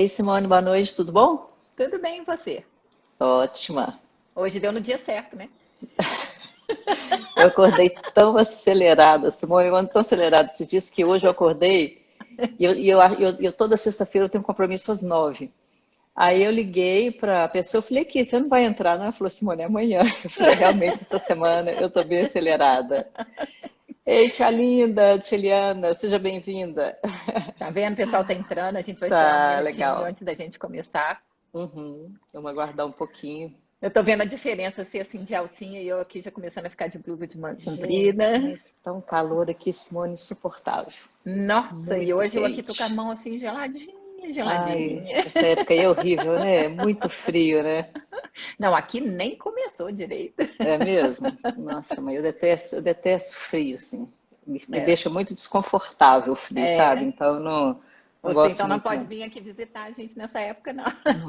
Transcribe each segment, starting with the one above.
Ei, Simone, boa noite, tudo bom? Tudo bem, e você? Ótima. Hoje deu no dia certo, né? Eu acordei tão acelerada, Simone, eu ando tão acelerada esses dias que hoje eu acordei e toda sexta-feira eu tenho um compromisso às 9. Aí eu liguei para a pessoa, eu falei, aqui, você não vai entrar, não? Ela falou, Simone, é amanhã. Eu falei, realmente, essa semana eu tô bem acelerada. Ei, tia linda, tia Eliana, seja bem-vinda. Tá vendo? O pessoal tá entrando, a gente vai esperar um Tá, minutinho legal. antes da gente começar. Uhum, vamos aguardar um pouquinho. Eu tô vendo a diferença, você assim de alcinha e eu aqui já começando a ficar de blusa de manga Gente, comprida. mas tá um calor aqui, Simone, insuportável. Nossa, e Muito hoje eu aqui tô com a quente. mão assim geladinha, Ai, geladinha. essa época aí é horrível, né? Muito frio, né? Não, aqui nem começou direito. É mesmo? Nossa, mas eu detesto frio, assim. Me É, deixa muito desconfortável o frio, sabe? é. Então eu não Você gosto então não muito, pode não. vir aqui visitar a gente nessa época, não. Não.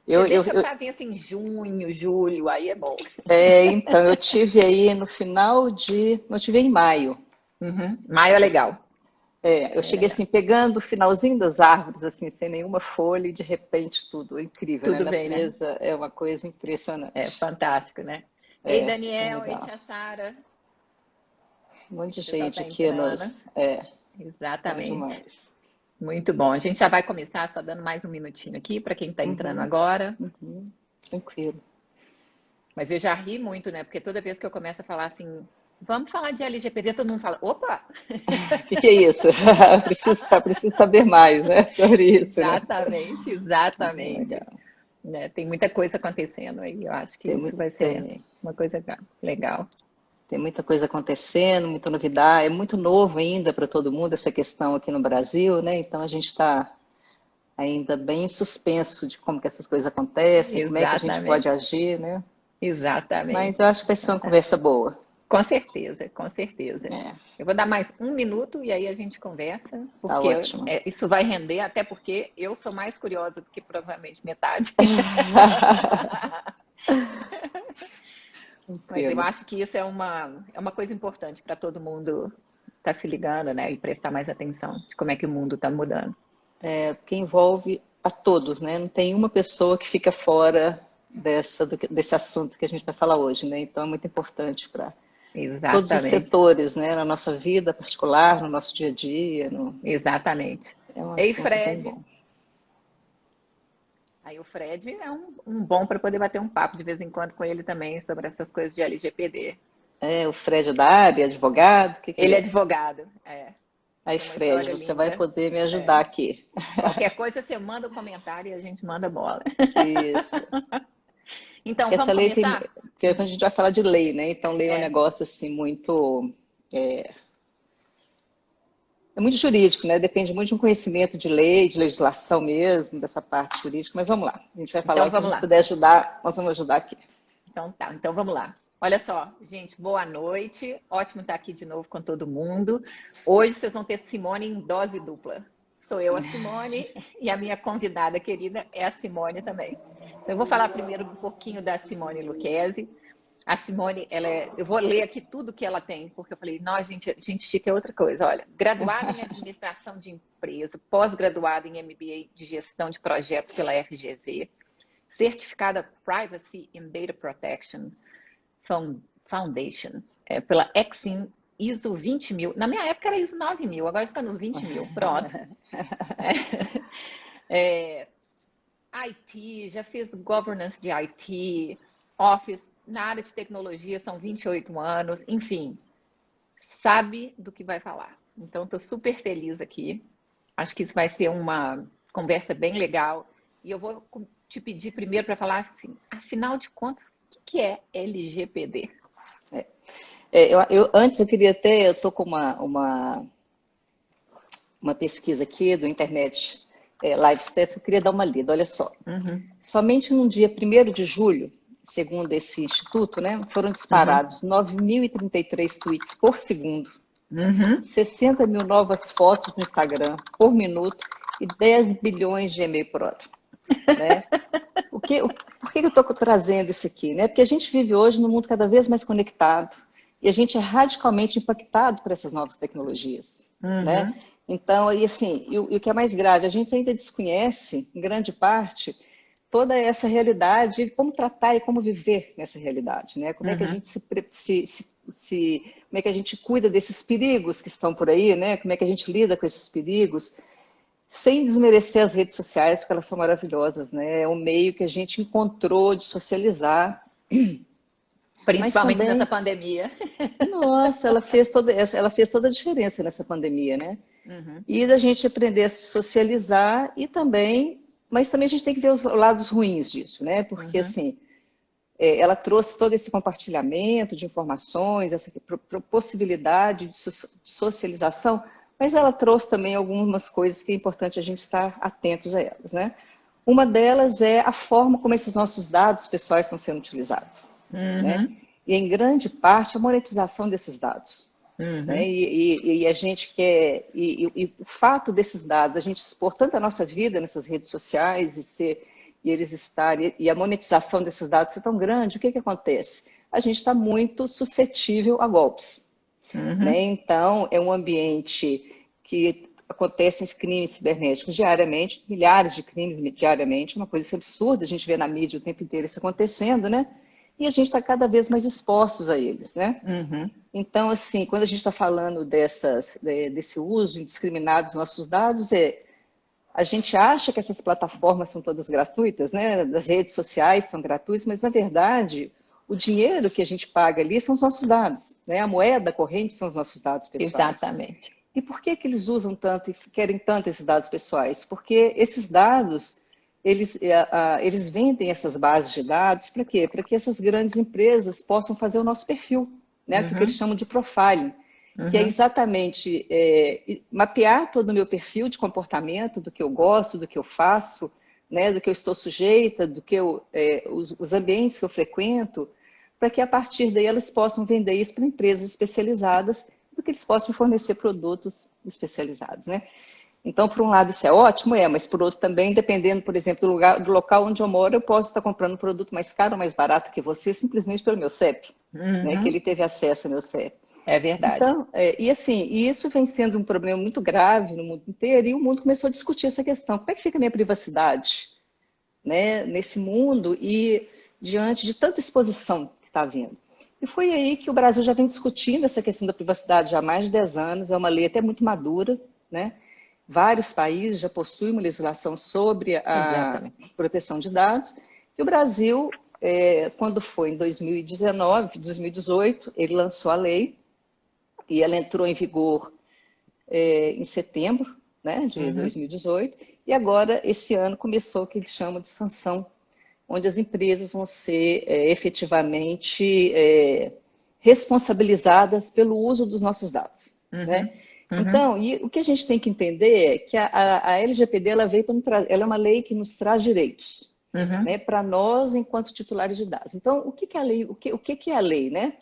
Você Eu, eu, deixa eu- pra vir assim, junho, julho, aí é bom. então, eu tive aí no final de. Não tive em maio. Uhum. Maio é legal. É, eu Maio é cheguei legal. assim, pegando o finalzinho das árvores, assim, sem nenhuma folha, e de repente tudo. Incrível, né? A Tudo bem, né? natureza é uma coisa É impressionante. fantástico, né? Ei, É, bem Daniel, ei, legal. tia Sara. Um monte de O pessoal gente tá aqui entrando. nos. É, bom Exatamente. demais. Muito bom. A gente já vai começar, só dando mais um minutinho aqui para quem está entrando Uhum, agora. uhum, tranquilo. Mas eu já ri muito, né? Porque toda vez que eu começo a falar assim, vamos falar de LGPD, todo mundo fala, opa! O que é isso? Preciso saber mais, né, sobre isso, né? Exatamente, exatamente. Legal. Né? Tem muita coisa acontecendo aí. Eu acho que Tem, isso mui- vai ser tem, uma coisa legal. tem muita coisa acontecendo, muita novidade. É muito novo ainda para todo mundo essa questão aqui no Brasil, né? Então a gente está ainda bem suspenso de como que essas coisas acontecem, como é que a gente pode Exatamente, agir, né? Mas eu exatamente. acho que vai ser uma conversa boa. Com certeza, com certeza. É, Eu vou dar mais um minuto e aí a gente conversa, tá porque ótimo. isso vai render, até porque eu sou mais curiosa do que provavelmente metade. Mas eu Tranquilo. acho que isso é uma coisa importante para todo mundo estar se ligando, né? E prestar mais atenção de como é que o mundo está mudando. Porque envolve a todos, né? Não tem uma pessoa que fica fora desse assunto que a gente vai falar hoje, né? Então é muito importante para todos os Exatamente, setores, né? Na nossa vida particular, no nosso dia a dia, exatamente. é um Ei, assunto bem Fred. bom. Aí o Fred é um bom para poder bater um papo de vez em quando com ele também sobre essas coisas de LGPD. É, o Fred é da área, advogado, o que que ele Ele é é? advogado, Aí, tem uma Fred, história você vai linda. poder me É. ajudar aqui. Qualquer coisa você manda o comentário e a gente manda bola. Isso. Então, Porque essa vamos lei tem. começar? Porque a gente vai falar de lei, né? Então, lei é um É, negócio assim muito. É muito jurídico, né? Depende muito de um conhecimento de lei, de legislação mesmo, dessa parte jurídica. Mas vamos lá. A gente vai falar então o que a vamos gente lá. puder ajudar, nós vamos ajudar aqui. Então tá, então vamos lá. Olha só, gente, boa noite. Ótimo estar aqui de novo com todo mundo. Hoje vocês vão ter Simone em dose dupla. Sou eu a Simone e a minha convidada querida é a Simone também. Então, eu vou falar primeiro um pouquinho da Simone Lucchesi. A Simone, eu vou ler aqui tudo que ela tem, porque eu falei, não, gente chique é outra coisa. Olha, graduada em administração de empresa, pós-graduada em MBA de gestão de projetos pela FGV, certificada Privacy and Data Protection Foundation, pela Exim ISO 20.000. Na minha época era ISO 9.000, agora está nos 20.000. Pronto. É, IT, já fiz governance de IT, Office, na área de tecnologia são 28 anos, enfim, sabe do que vai falar. Então, estou super feliz aqui. Acho que isso vai ser uma conversa bem legal. E eu vou te pedir primeiro para falar assim, afinal de contas, o que é LGPD? Antes eu queria eu estou com uma pesquisa aqui do Internet Live Space, eu queria dar uma lida, olha só. Uhum, Somente no dia 1º de julho, segundo esse instituto, né, foram uhum, disparados 9.033 tweets por segundo, uhum. 60 mil novas fotos no Instagram por minuto e 10 bilhões de e-mail por hora. Né? Por que eu estou trazendo isso aqui? Né? Porque a gente vive hoje num mundo cada vez mais conectado e a gente é radicalmente impactado por essas novas tecnologias. Né? Uhum. Então, e assim, e o que é mais grave, a gente ainda desconhece, em grande parte, toda essa realidade, como tratar e como viver nessa realidade, né? Como é que a Uhum. gente como é que a gente cuida desses perigos que estão por aí, né? Como é que a gente lida com esses perigos, sem desmerecer as redes sociais, porque elas são maravilhosas, né? É um meio que a gente encontrou de socializar, mas Principalmente nessa também, pandemia. nossa, ela fez toda a diferença nessa pandemia, né? Uhum. E da gente aprender a se socializar e também, mas também a gente tem que ver os lados ruins disso, né? Porque Uhum. assim, ela trouxe todo esse compartilhamento de informações, essa possibilidade de socialização, mas ela trouxe também algumas coisas que é importante a gente estar atentos a elas, né? Uma delas é a forma como esses nossos dados pessoais estão sendo utilizados, né? Uhum. E em grande parte a monetização desses dados, né? Uhum. E a gente quer, e o fato desses dados, a gente expor tanto a nossa vida nessas redes sociais e eles estarem, e a monetização desses dados ser tão grande, o que que acontece? A gente está muito suscetível a golpes, né? Uhum. Então, é um ambiente que acontecem crimes cibernéticos diariamente, milhares de crimes diariamente, uma coisa absurda, a gente vê na mídia o tempo inteiro isso acontecendo, né? E a gente está cada vez mais expostos a eles, né? Uhum. Então, assim, quando a gente está falando desse uso indiscriminado dos nossos dados, a gente acha que essas plataformas são todas gratuitas, né? Das redes sociais são gratuitas, mas na verdade o dinheiro que a gente paga ali são os nossos dados, né? A moeda corrente são os nossos dados pessoais. Exatamente. E por que que eles usam tanto e querem tanto esses dados pessoais? Porque esses dados, eles vendem essas bases de dados para quê? Para que essas grandes empresas possam fazer o nosso perfil, né? O que eles Uhum. chamam de profiling, que é Uhum. exatamente mapear todo o meu perfil de comportamento, do que eu gosto, do que eu faço, né? Do que eu estou sujeita, os ambientes que eu frequento, para que a partir daí elas possam vender isso para empresas especializadas, do que eles possam fornecer produtos especializados, né? Então, por um lado, isso é ótimo, mas por outro também, dependendo, por exemplo, do local onde eu moro, eu posso estar comprando um produto mais caro ou mais barato que você, simplesmente pelo meu CEP, né? Que Uhum. ele teve acesso ao meu CEP. É verdade. Então, e assim, e isso vem sendo um problema muito grave no mundo inteiro, e o mundo começou a discutir essa questão. Como é que fica a minha privacidade, né, nesse mundo e diante de tanta exposição que está havendo? E foi aí que o Brasil já vem discutindo essa questão da privacidade já há mais de 10 anos, é uma lei até muito madura, né? Vários países já possuem uma legislação sobre a Exatamente. proteção de dados, e o Brasil, quando foi em 2019, 2018, ele lançou a lei, e ela entrou em vigor em setembro, né, de Uhum. 2018, e agora, esse ano, começou o que eles chamam de sanção, onde as empresas vão ser efetivamente responsabilizadas pelo uso dos nossos dados, né? Uhum. Uhum. Então, e o que a gente tem que entender é que a LGPD ela é uma lei que nos traz direitos, Uhum. né, para nós enquanto titulares de dados. Então, o que que é a lei? O que é a lei, né?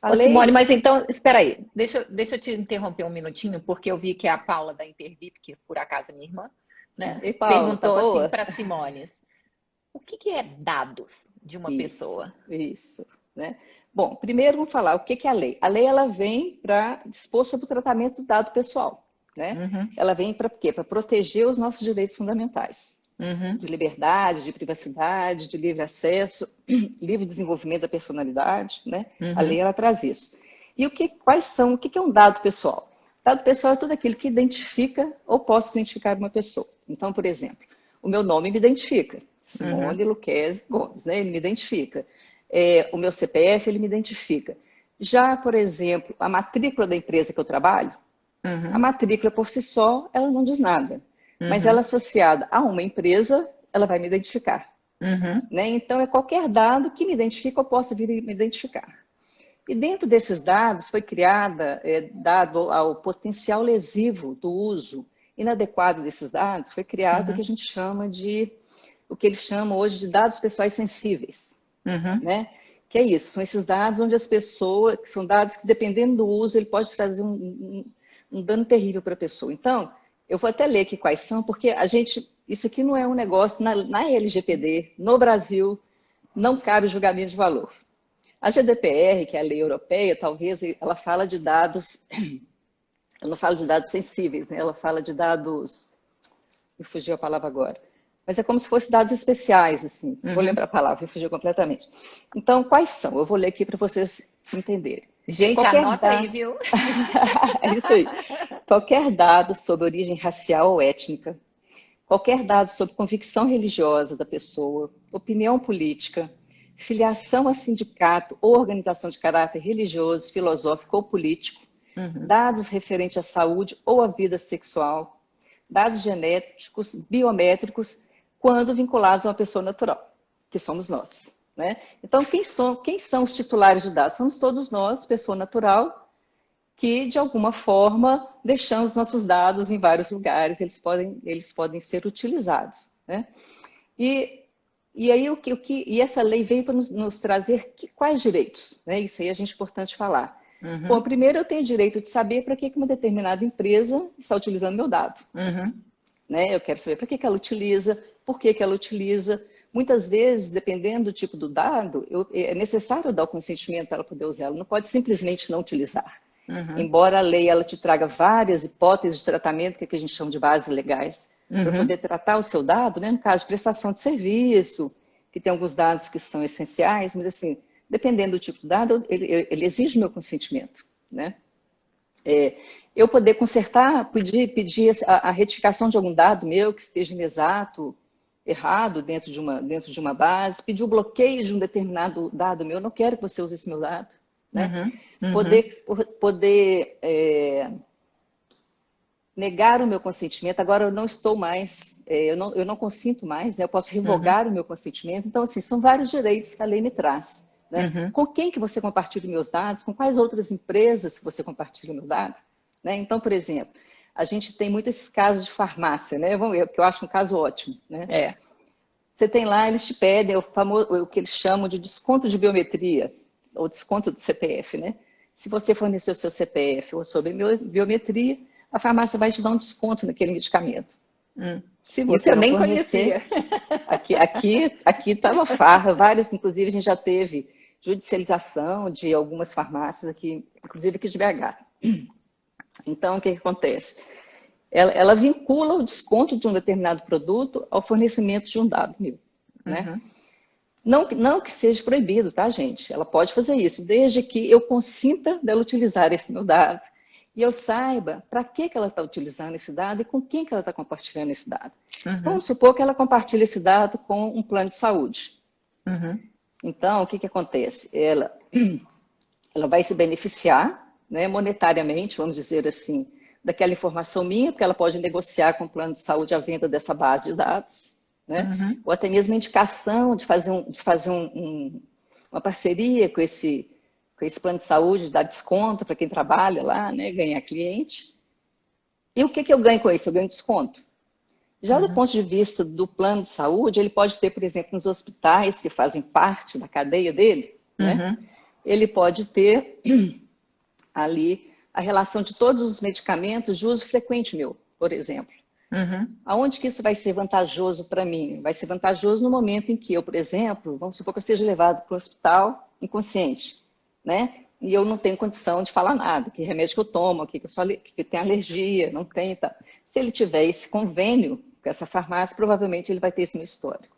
A Ô, Simone, lei, mas então, espera aí, deixa eu te interromper um minutinho, porque eu vi que a Paula da Intervip, que por acaso é minha irmã, né, ei, Paula, tá perguntou assim boa? para Simone, o que é dados de uma Isso, pessoa? isso, né? Bom, primeiro vamos falar o que que é a lei. A lei ela vem para dispor sobre o tratamento do dado pessoal, né? Uhum. Ela vem para quê? Para proteger os nossos direitos fundamentais, de Uhum. liberdade, de privacidade, de livre acesso, livre desenvolvimento da personalidade, né? A lei Uhum. ela traz isso. E o que é um dado pessoal? Dado pessoal é tudo aquilo que identifica ou possa identificar uma pessoa. Então, por exemplo, o meu nome me identifica, Uhum. Simone Luquezzi Gomes, né? Ele me identifica. O meu CPF, ele me identifica. Já, por exemplo, a matrícula da empresa que eu trabalho, a Uhum. matrícula por si só, ela não diz nada. Mas ela Uhum. associada a uma empresa, ela vai me identificar, Uhum. né? Então, é qualquer dado que me identifica, eu posso vir e me identificar. E dentro desses dados foi criada, dado ao potencial lesivo do uso inadequado desses dados, foi criado o que a Uhum. gente chama o que eles chamam hoje de dados pessoais sensíveis, Uhum. né? Que é isso, são esses dados onde as pessoas, que são dados que dependendo do uso, ele pode trazer um dano terrível para a pessoa. Então, eu vou até ler aqui quais são, porque isso aqui não é um negócio na LGPD, no Brasil, não cabe julgamento de valor. A GDPR, que é a lei europeia, talvez ela fala de dados eu não falo de dados sensíveis, né? Ela fala de dados, me fugiu a palavra agora, mas é como se fossem dados especiais, assim, vou lembrar a palavra, me fugiu completamente. Então, quais são? Eu vou ler aqui para vocês entenderem. Gente, anota aí, viu? É isso aí. Qualquer dado sobre origem racial ou étnica, qualquer dado sobre convicção religiosa da pessoa, opinião política, filiação a sindicato ou organização de caráter religioso, filosófico ou político, dados referentes à saúde ou à vida sexual, dados genéticos, biométricos, quando vinculados a uma pessoa natural, que somos nós. Né? Então, quem são os titulares de dados? Somos todos nós, pessoa natural, que, de alguma forma, deixamos nossos dados em vários lugares, eles podem ser utilizados. Né? E aí, e essa lei veio para nos trazer quais direitos? Né? Isso aí é importante falar. Bom, primeiro eu tenho o direito de saber para que uma determinada empresa está utilizando meu dado. Né? Eu quero saber para que ela utiliza, por que ela utiliza. Muitas vezes, dependendo do tipo do dado, é necessário dar o consentimento para ela poder usar. Ela não pode simplesmente não utilizar. Embora a lei ela te traga várias hipóteses de tratamento, que a gente chama de bases legais, para poder tratar o seu dado, né? No caso de prestação de serviço, que tem alguns dados que são essenciais, mas assim, dependendo do tipo de dado, ele exige o meu consentimento. Né? Eu poder consertar, pedir a retificação de algum dado meu que esteja inexato, errado dentro de uma base, pedir o bloqueio de um determinado dado meu, eu não quero que você use esse meu dado. Né? Poder negar o meu consentimento, agora eu não estou mais, eu não consinto mais, né? Eu posso revogar o meu consentimento. Então, assim, são vários direitos que a lei me traz. Né? Com quem que você compartilha meus dados? Com quais outras empresas que você compartilha o meu dado? Né? Então, por exemplo, a gente tem muitos esses casos de farmácia, né? Que eu acho um caso ótimo. Né? Você tem lá, eles te pedem o que eles chamam de desconto de biometria, ou desconto do CPF. Né? Se você fornecer o seu CPF ou sobre biometria, a farmácia vai te dar um desconto naquele medicamento. Se você Isso eu não nem fornecer, conhecia. Aqui está uma farra, várias, inclusive a gente já teve judicialização de algumas farmácias aqui, inclusive aqui de BH. Então, o que acontece? Ela vincula o desconto de um determinado produto ao fornecimento de um dado meu. Né? Não que seja proibido, tá, gente? Ela pode fazer isso, desde que eu consinta dela utilizar esse meu dado e eu saiba para que ela está utilizando esse dado e com quem que ela está compartilhando esse dado. Vamos supor que ela compartilha esse dado com um plano de saúde. Então, o que acontece? Ela vai se beneficiar, né, monetariamente, vamos dizer assim, daquela informação minha, porque ela pode negociar com o plano de saúde a venda dessa base de dados, né? Ou até mesmo a indicação de fazer uma parceria com esse plano de saúde, dar desconto para quem trabalha lá, né, ganhar cliente. E o que eu ganho com isso? Eu ganho desconto. Já do ponto de vista do plano de saúde, ele pode ter, por exemplo, nos hospitais que fazem parte da cadeia dele, né? Ele pode ter ali a relação de todos os medicamentos de uso frequente meu, por exemplo. Aonde que isso vai ser vantajoso para mim? Vai ser vantajoso no momento em que eu, por exemplo, vamos supor que eu seja levado para o hospital inconsciente, né? E eu não tenho condição de falar nada, que remédio que eu tomo, que eu tenho alergia, não tem, tá? Se ele tiver esse convênio com essa farmácia, provavelmente ele vai ter esse meu histórico.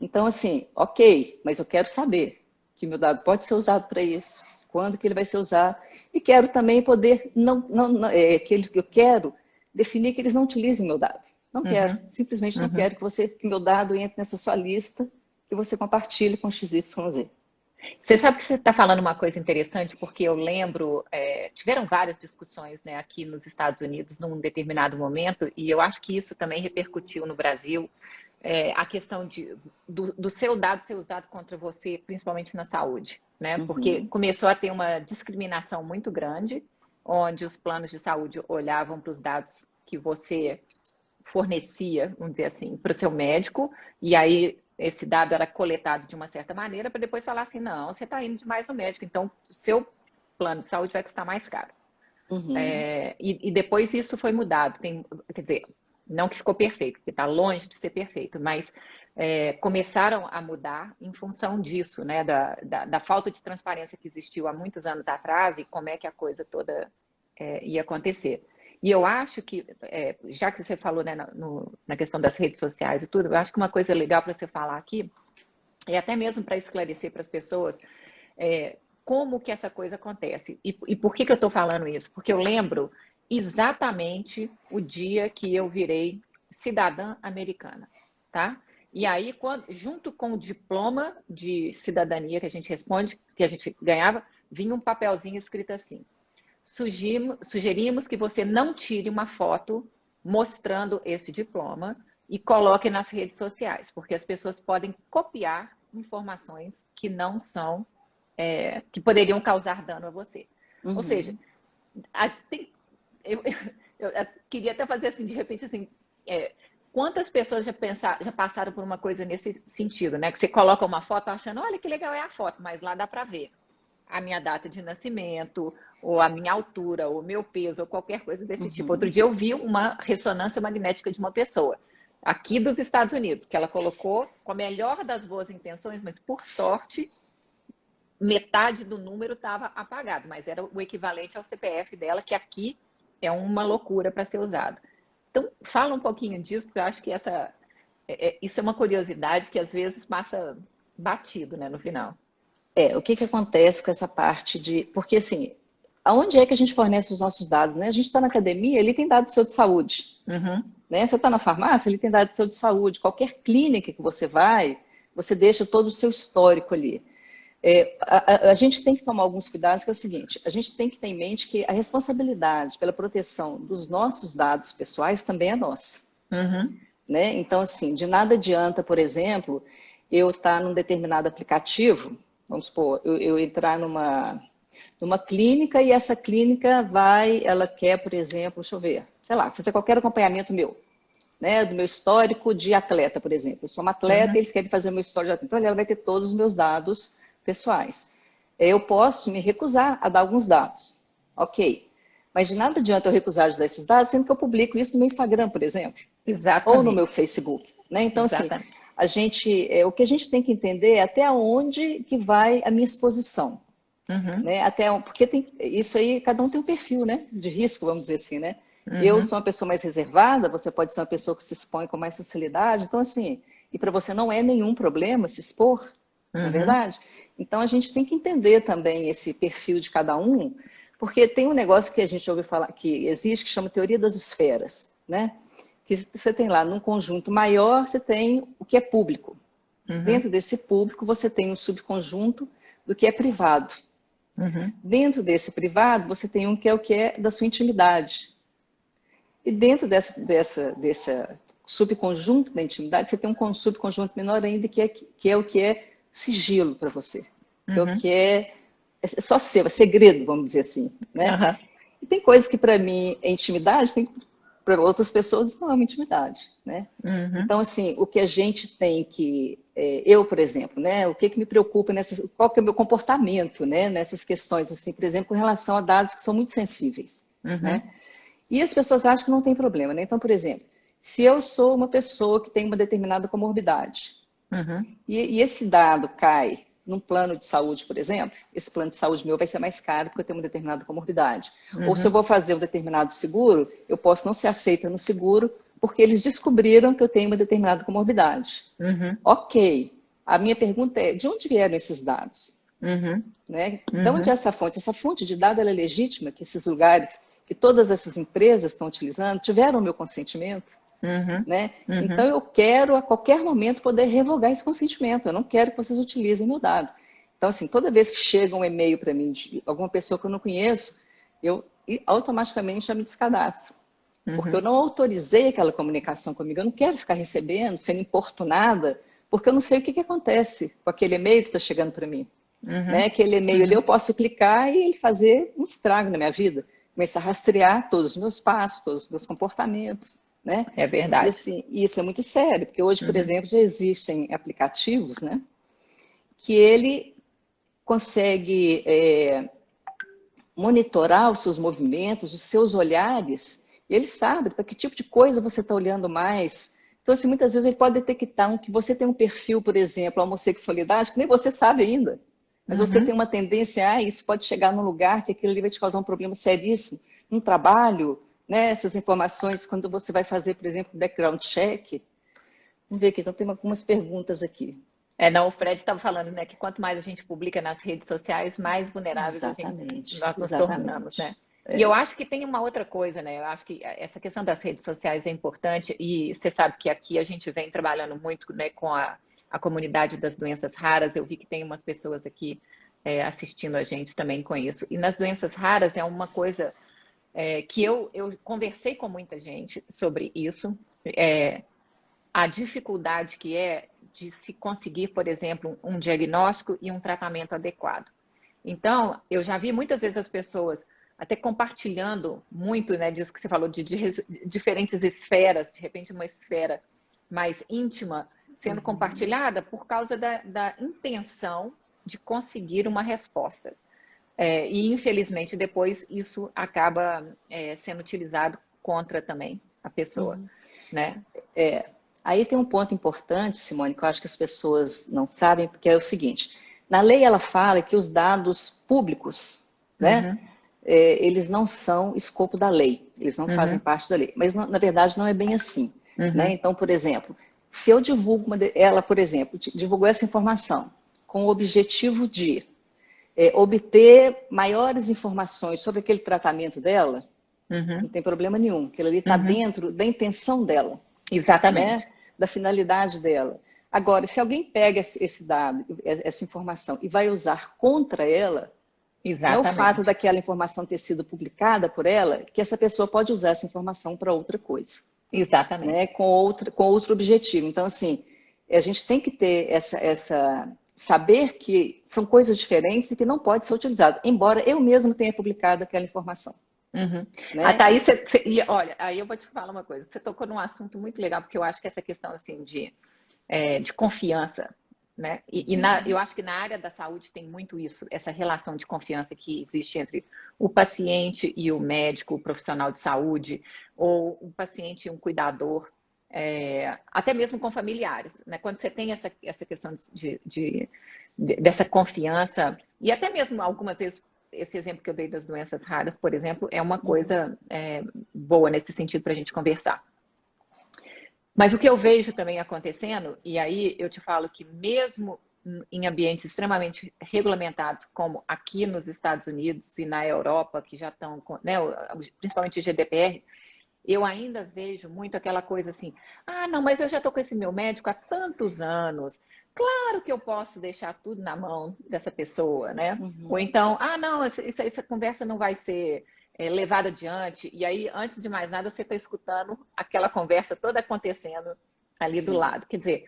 Então, assim, ok, mas eu quero saber que meu dado pode ser usado para isso, quando que ele vai ser usado, e quero também poder, eu quero definir que eles não utilizem meu dado. Não quero, simplesmente não quero que meu dado entre nessa sua lista, que você compartilhe com XYZ. Você sabe que você está falando uma coisa interessante, porque eu lembro, tiveram várias discussões, né, aqui nos Estados Unidos num determinado momento, e eu acho que isso também repercutiu no Brasil, a questão do seu dado ser usado contra você, principalmente na saúde, né? Porque começou a ter uma discriminação muito grande, onde os planos de saúde olhavam para os dados que você fornecia, vamos dizer assim, para o seu médico, e aí esse dado era coletado de uma certa maneira para depois falar assim, não, você está indo demais no médico, então o seu plano de saúde vai custar mais caro. E depois isso foi mudado, quer dizer, não que ficou perfeito, porque está longe de ser perfeito, mas começaram a mudar em função disso, né, da falta de transparência que existiu há muitos anos atrás e como é que a coisa toda ia acontecer. E eu acho que, já que você falou, né, na questão das redes sociais e tudo, eu acho que uma coisa legal para você falar aqui, e até mesmo para esclarecer para as pessoas, como que essa coisa acontece. E por que eu estou falando isso? Porque eu lembro exatamente o dia que eu virei cidadã americana, tá? E aí, junto com o diploma de cidadania que a gente responde, que a gente ganhava, vinha um papelzinho escrito assim: sugerimos que você não tire uma foto mostrando esse diploma e coloque nas redes sociais, porque as pessoas podem copiar informações que não são, que poderiam causar dano a você. Uhum. Ou seja, eu queria até fazer assim, de repente, assim, quantas pessoas já passaram por uma coisa nesse sentido, né? Que você coloca uma foto achando, olha que legal é a foto, mas lá dá para ver a minha data de nascimento, ou a minha altura, ou o meu peso, ou qualquer coisa desse tipo. Outro dia eu vi uma ressonância magnética de uma pessoa, aqui dos Estados Unidos, que ela colocou com a melhor das boas intenções, mas por sorte, metade do número estava apagado, mas era o equivalente ao CPF dela, que aqui é uma loucura para ser usado. Então, fala um pouquinho disso, porque eu acho que isso é uma curiosidade que às vezes passa batido, né, no final. O que acontece com essa parte de... Porque, assim, aonde é que a gente fornece os nossos dados, né? A gente está na academia, ele tem dado seu de saúde. Uhum. Né? Você está na farmácia, ele tem dado seu de saúde. Qualquer clínica que você vai, você deixa todo o seu histórico ali. A gente tem que tomar alguns cuidados, que é o seguinte: a gente tem que ter em mente que a responsabilidade pela proteção dos nossos dados pessoais também é nossa. Uhum. Né? Então, assim, de nada adianta, por exemplo, eu estar num determinado aplicativo, vamos supor, eu entrar numa clínica e essa clínica ela quer, por exemplo, deixa eu ver, sei lá, fazer qualquer acompanhamento meu, né, do meu histórico de atleta, por exemplo. Eu sou uma atleta e eles querem fazer o meu histórico de atleta. Então, ela vai ter todos os meus dados pessoais. Eu posso me recusar a dar alguns dados, ok. Mas de nada adianta eu recusar de dar esses dados, sendo que eu publico isso no meu Instagram, por exemplo. Exatamente. Ou no meu Facebook. Né? Então, Exatamente. assim, o que a gente tem que entender é até onde que vai a minha exposição. Uhum. Né? Porque isso aí, cada um tem um perfil, né, de risco, vamos dizer assim, né? Uhum. Eu sou uma pessoa mais reservada, você pode ser uma pessoa que se expõe com mais facilidade. Então, assim, e para você não é nenhum problema se expor, não é verdade? Então, a gente tem que entender também esse perfil de cada um, porque tem um negócio que a gente ouve falar, que existe, que chama teoria das esferas, né? Que você tem lá, num conjunto maior, você tem o que é público. Dentro desse público, você tem um subconjunto do que é privado. Dentro desse privado, você tem que é o que é da sua intimidade. E dentro desse subconjunto da intimidade, você tem um subconjunto menor ainda, que é o que é sigilo para você. Que é o que é só seu, é segredo, vamos dizer assim. Né? E tem coisas que para mim é intimidade, para outras pessoas não é uma intimidade. Né? Então, assim, o que a gente tem que... eu, por exemplo, né, o que me preocupa, qual que é o meu comportamento, né, nessas questões, assim, por exemplo, com relação a dados que são muito sensíveis. Né? E as pessoas acham que não tem problema. Né? Então, por exemplo, se eu sou uma pessoa que tem uma determinada comorbidade, e esse dado cai num plano de saúde, por exemplo, esse plano de saúde meu vai ser mais caro porque eu tenho uma determinada comorbidade. Ou se eu vou fazer um determinado seguro, eu posso não ser aceita no seguro porque eles descobriram que eu tenho uma determinada comorbidade. Ok. A minha pergunta é, de onde vieram esses dados? Né? De onde é essa fonte? Essa fonte de dado ela é legítima, que esses lugares, que todas essas empresas estão utilizando, tiveram o meu consentimento? Né? Então, eu quero, a qualquer momento, poder revogar esse consentimento. Eu não quero que vocês utilizem meu dado. Então, assim, toda vez que chega um e-mail para mim de alguma pessoa que eu não conheço, eu automaticamente já me descadastro. Porque eu não autorizei aquela comunicação comigo. Eu não quero ficar recebendo, sendo importunada, porque eu não sei o que acontece com aquele e-mail que está chegando para mim. Né? Aquele e-mail ali eu posso clicar e ele fazer um estrago na minha vida. Começar a rastrear todos os meus passos, todos os meus comportamentos. Né? É verdade. E assim, isso é muito sério, porque hoje, por exemplo, já existem aplicativos, né, que ele consegue monitorar os seus movimentos, os seus olhares, e ele sabe para que tipo de coisa você está olhando mais. Então, assim, muitas vezes ele pode detectar que você tem um perfil, por exemplo, a homossexualidade, que nem você sabe ainda, mas você tem uma tendência, isso pode chegar num lugar que aquilo ali vai te causar um problema seríssimo. um trabalho, né? Essas informações, quando você vai fazer, por exemplo, background check. Vamos ver aqui, então tem algumas perguntas aqui. Não, o Fred estava falando, né, que quanto mais a gente publica nas redes sociais, mais vulneráveis nós nos tornamos, né? E eu acho que tem uma outra coisa, né? Eu acho que essa questão das redes sociais é importante e você sabe que aqui a gente vem trabalhando muito, né, com a comunidade das doenças raras. Eu vi que tem umas pessoas aqui assistindo a gente também com isso. E nas doenças raras é uma coisa que eu conversei com muita gente sobre isso. A dificuldade que é de se conseguir, por exemplo, um diagnóstico e um tratamento adequado. Então, eu já vi muitas vezes as pessoas até compartilhando muito, né, disso que você falou, de diferentes esferas, de repente uma esfera mais íntima sendo compartilhada por causa da intenção de conseguir uma resposta. E, infelizmente, depois isso acaba sendo utilizado contra também a pessoa, né? Aí tem um ponto importante, Simone, que eu acho que as pessoas não sabem, porque é o seguinte, na lei ela fala que os dados públicos, né, eles não são escopo da lei, eles não fazem parte da lei, mas na verdade não é bem assim, né? Então, por exemplo, se eu divulgo, ela, por exemplo, divulgou essa informação com o objetivo de obter maiores informações sobre aquele tratamento dela, não tem problema nenhum, aquilo ali está dentro da intenção dela. Exatamente. Né? Da finalidade dela. Agora, se alguém pega esse dado, essa informação, e vai usar contra ela, não é o fato daquela informação ter sido publicada por ela, que essa pessoa pode usar essa informação para outra coisa. Exatamente. Né? Com outro objetivo. Então, assim, a gente tem que ter saber que são coisas diferentes e que não pode ser utilizado, embora eu mesmo tenha publicado aquela informação. Né? A Thaís, olha, aí eu vou te falar uma coisa. Você tocou num assunto muito legal, porque eu acho que essa questão assim de confiança, né? Eu acho que na área da saúde tem muito isso, essa relação de confiança que existe entre o paciente e o médico, o profissional de saúde, ou o paciente e um cuidador, até mesmo com familiares, né? Quando você tem essa questão dessa confiança, e até mesmo algumas vezes esse exemplo que eu dei das doenças raras, por exemplo, é uma coisa boa nesse sentido para a gente conversar. Mas o que eu vejo também acontecendo, e aí eu te falo que mesmo em ambientes extremamente regulamentados, como aqui nos Estados Unidos e na Europa, que já estão, né, principalmente o GDPR, eu ainda vejo muito aquela coisa assim, não, mas eu já estou com esse meu médico há tantos anos, claro que eu posso deixar tudo na mão dessa pessoa, né? Ou então, não, essa conversa não vai ser levada adiante. E aí, antes de mais nada, você está escutando aquela conversa toda acontecendo ali do lado. Quer dizer,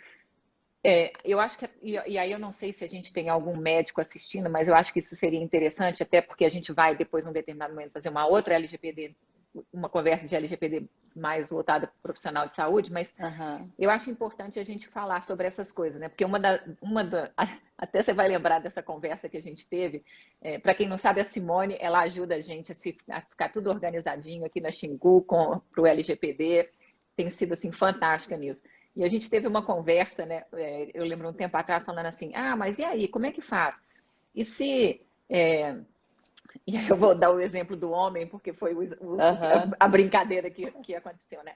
eu acho que, e aí eu não sei se a gente tem algum médico assistindo, mas eu acho que isso seria interessante, até porque a gente vai depois, num determinado momento, fazer uma outra LGPD, uma conversa de LGPD mais voltada para o profissional de saúde, mas eu acho importante a gente falar sobre essas coisas, né? Porque até você vai lembrar dessa conversa que a gente teve. Para quem não sabe, a Simone, ela ajuda a gente a ficar tudo organizadinho aqui na Xingu para o LGPD. Tem sido assim fantástica nisso. E a gente teve uma conversa, né? Eu lembro um tempo atrás falando assim, mas e aí, como é que faz? E se e aí eu vou dar o exemplo do homem, porque foi a brincadeira que aconteceu, né?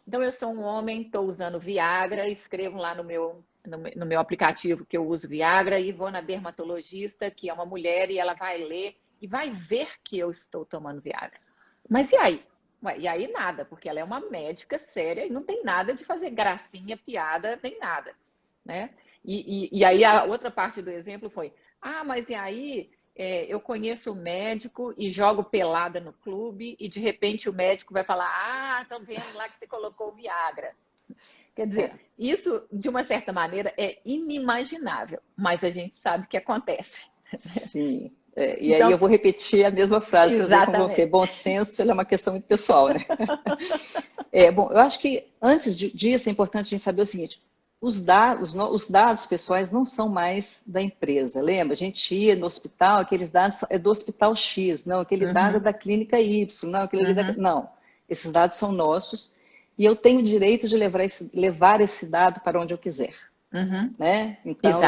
Então, eu sou um homem, estou usando Viagra, escrevo lá no meu aplicativo que eu uso Viagra e vou na dermatologista, que é uma mulher, e ela vai ler e vai ver que eu estou tomando Viagra. Mas e aí? E aí nada, porque ela é uma médica séria e não tem nada de fazer gracinha, piada, nem nada, né? E aí a outra parte do exemplo foi, mas e aí... eu conheço o médico e jogo pelada no clube e de repente o médico vai falar, estão vendo lá que você colocou o Viagra. Quer dizer, isso de uma certa maneira é inimaginável, mas a gente sabe que acontece. Sim, e então, aí eu vou repetir a mesma frase que eu usei com você, bom senso é uma questão muito pessoal, né? Bom, eu acho que antes disso é importante a gente saber o seguinte, os dados pessoais não são mais da empresa. Lembra? A gente ia no hospital, aqueles dados é do hospital X, não, aquele dado é da clínica Y, não, aquele não. Esses dados são nossos e eu tenho o direito de levar esse dado para onde eu quiser. Né? Então,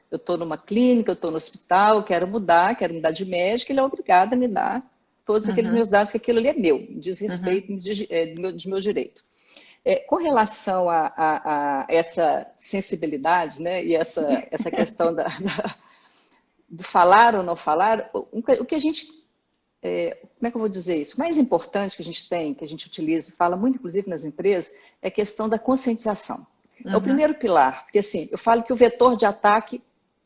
eu estou numa clínica, eu estou no hospital, eu quero mudar de médico, ele é obrigado a me dar todos aqueles meus dados, que aquilo ali é meu, diz respeito de meu direito. Com relação a essa sensibilidade, né, e essa questão do falar ou não falar, o que a gente, como é que eu vou dizer isso? O mais importante que a gente tem, que a gente utiliza, fala muito inclusive nas empresas, é a questão da conscientização. É o primeiro pilar, porque assim, eu falo que o vetor de ataque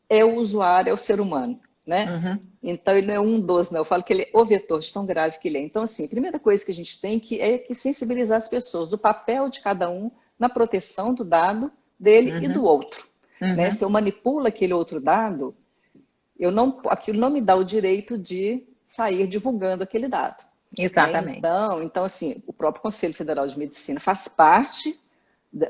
é o usuário, é o ser humano, né? Então ele não é um dos, não. Eu falo que ele é o vetor de tão grave que ele é. Então, assim, a primeira coisa que a gente tem é que sensibilizar as pessoas do papel de cada um na proteção do dado dele e do outro. Né? Se eu manipulo aquele outro dado, aquilo não me dá o direito de sair divulgando aquele dado. Exatamente. Né? Então, assim, o próprio Conselho Federal de Medicina faz parte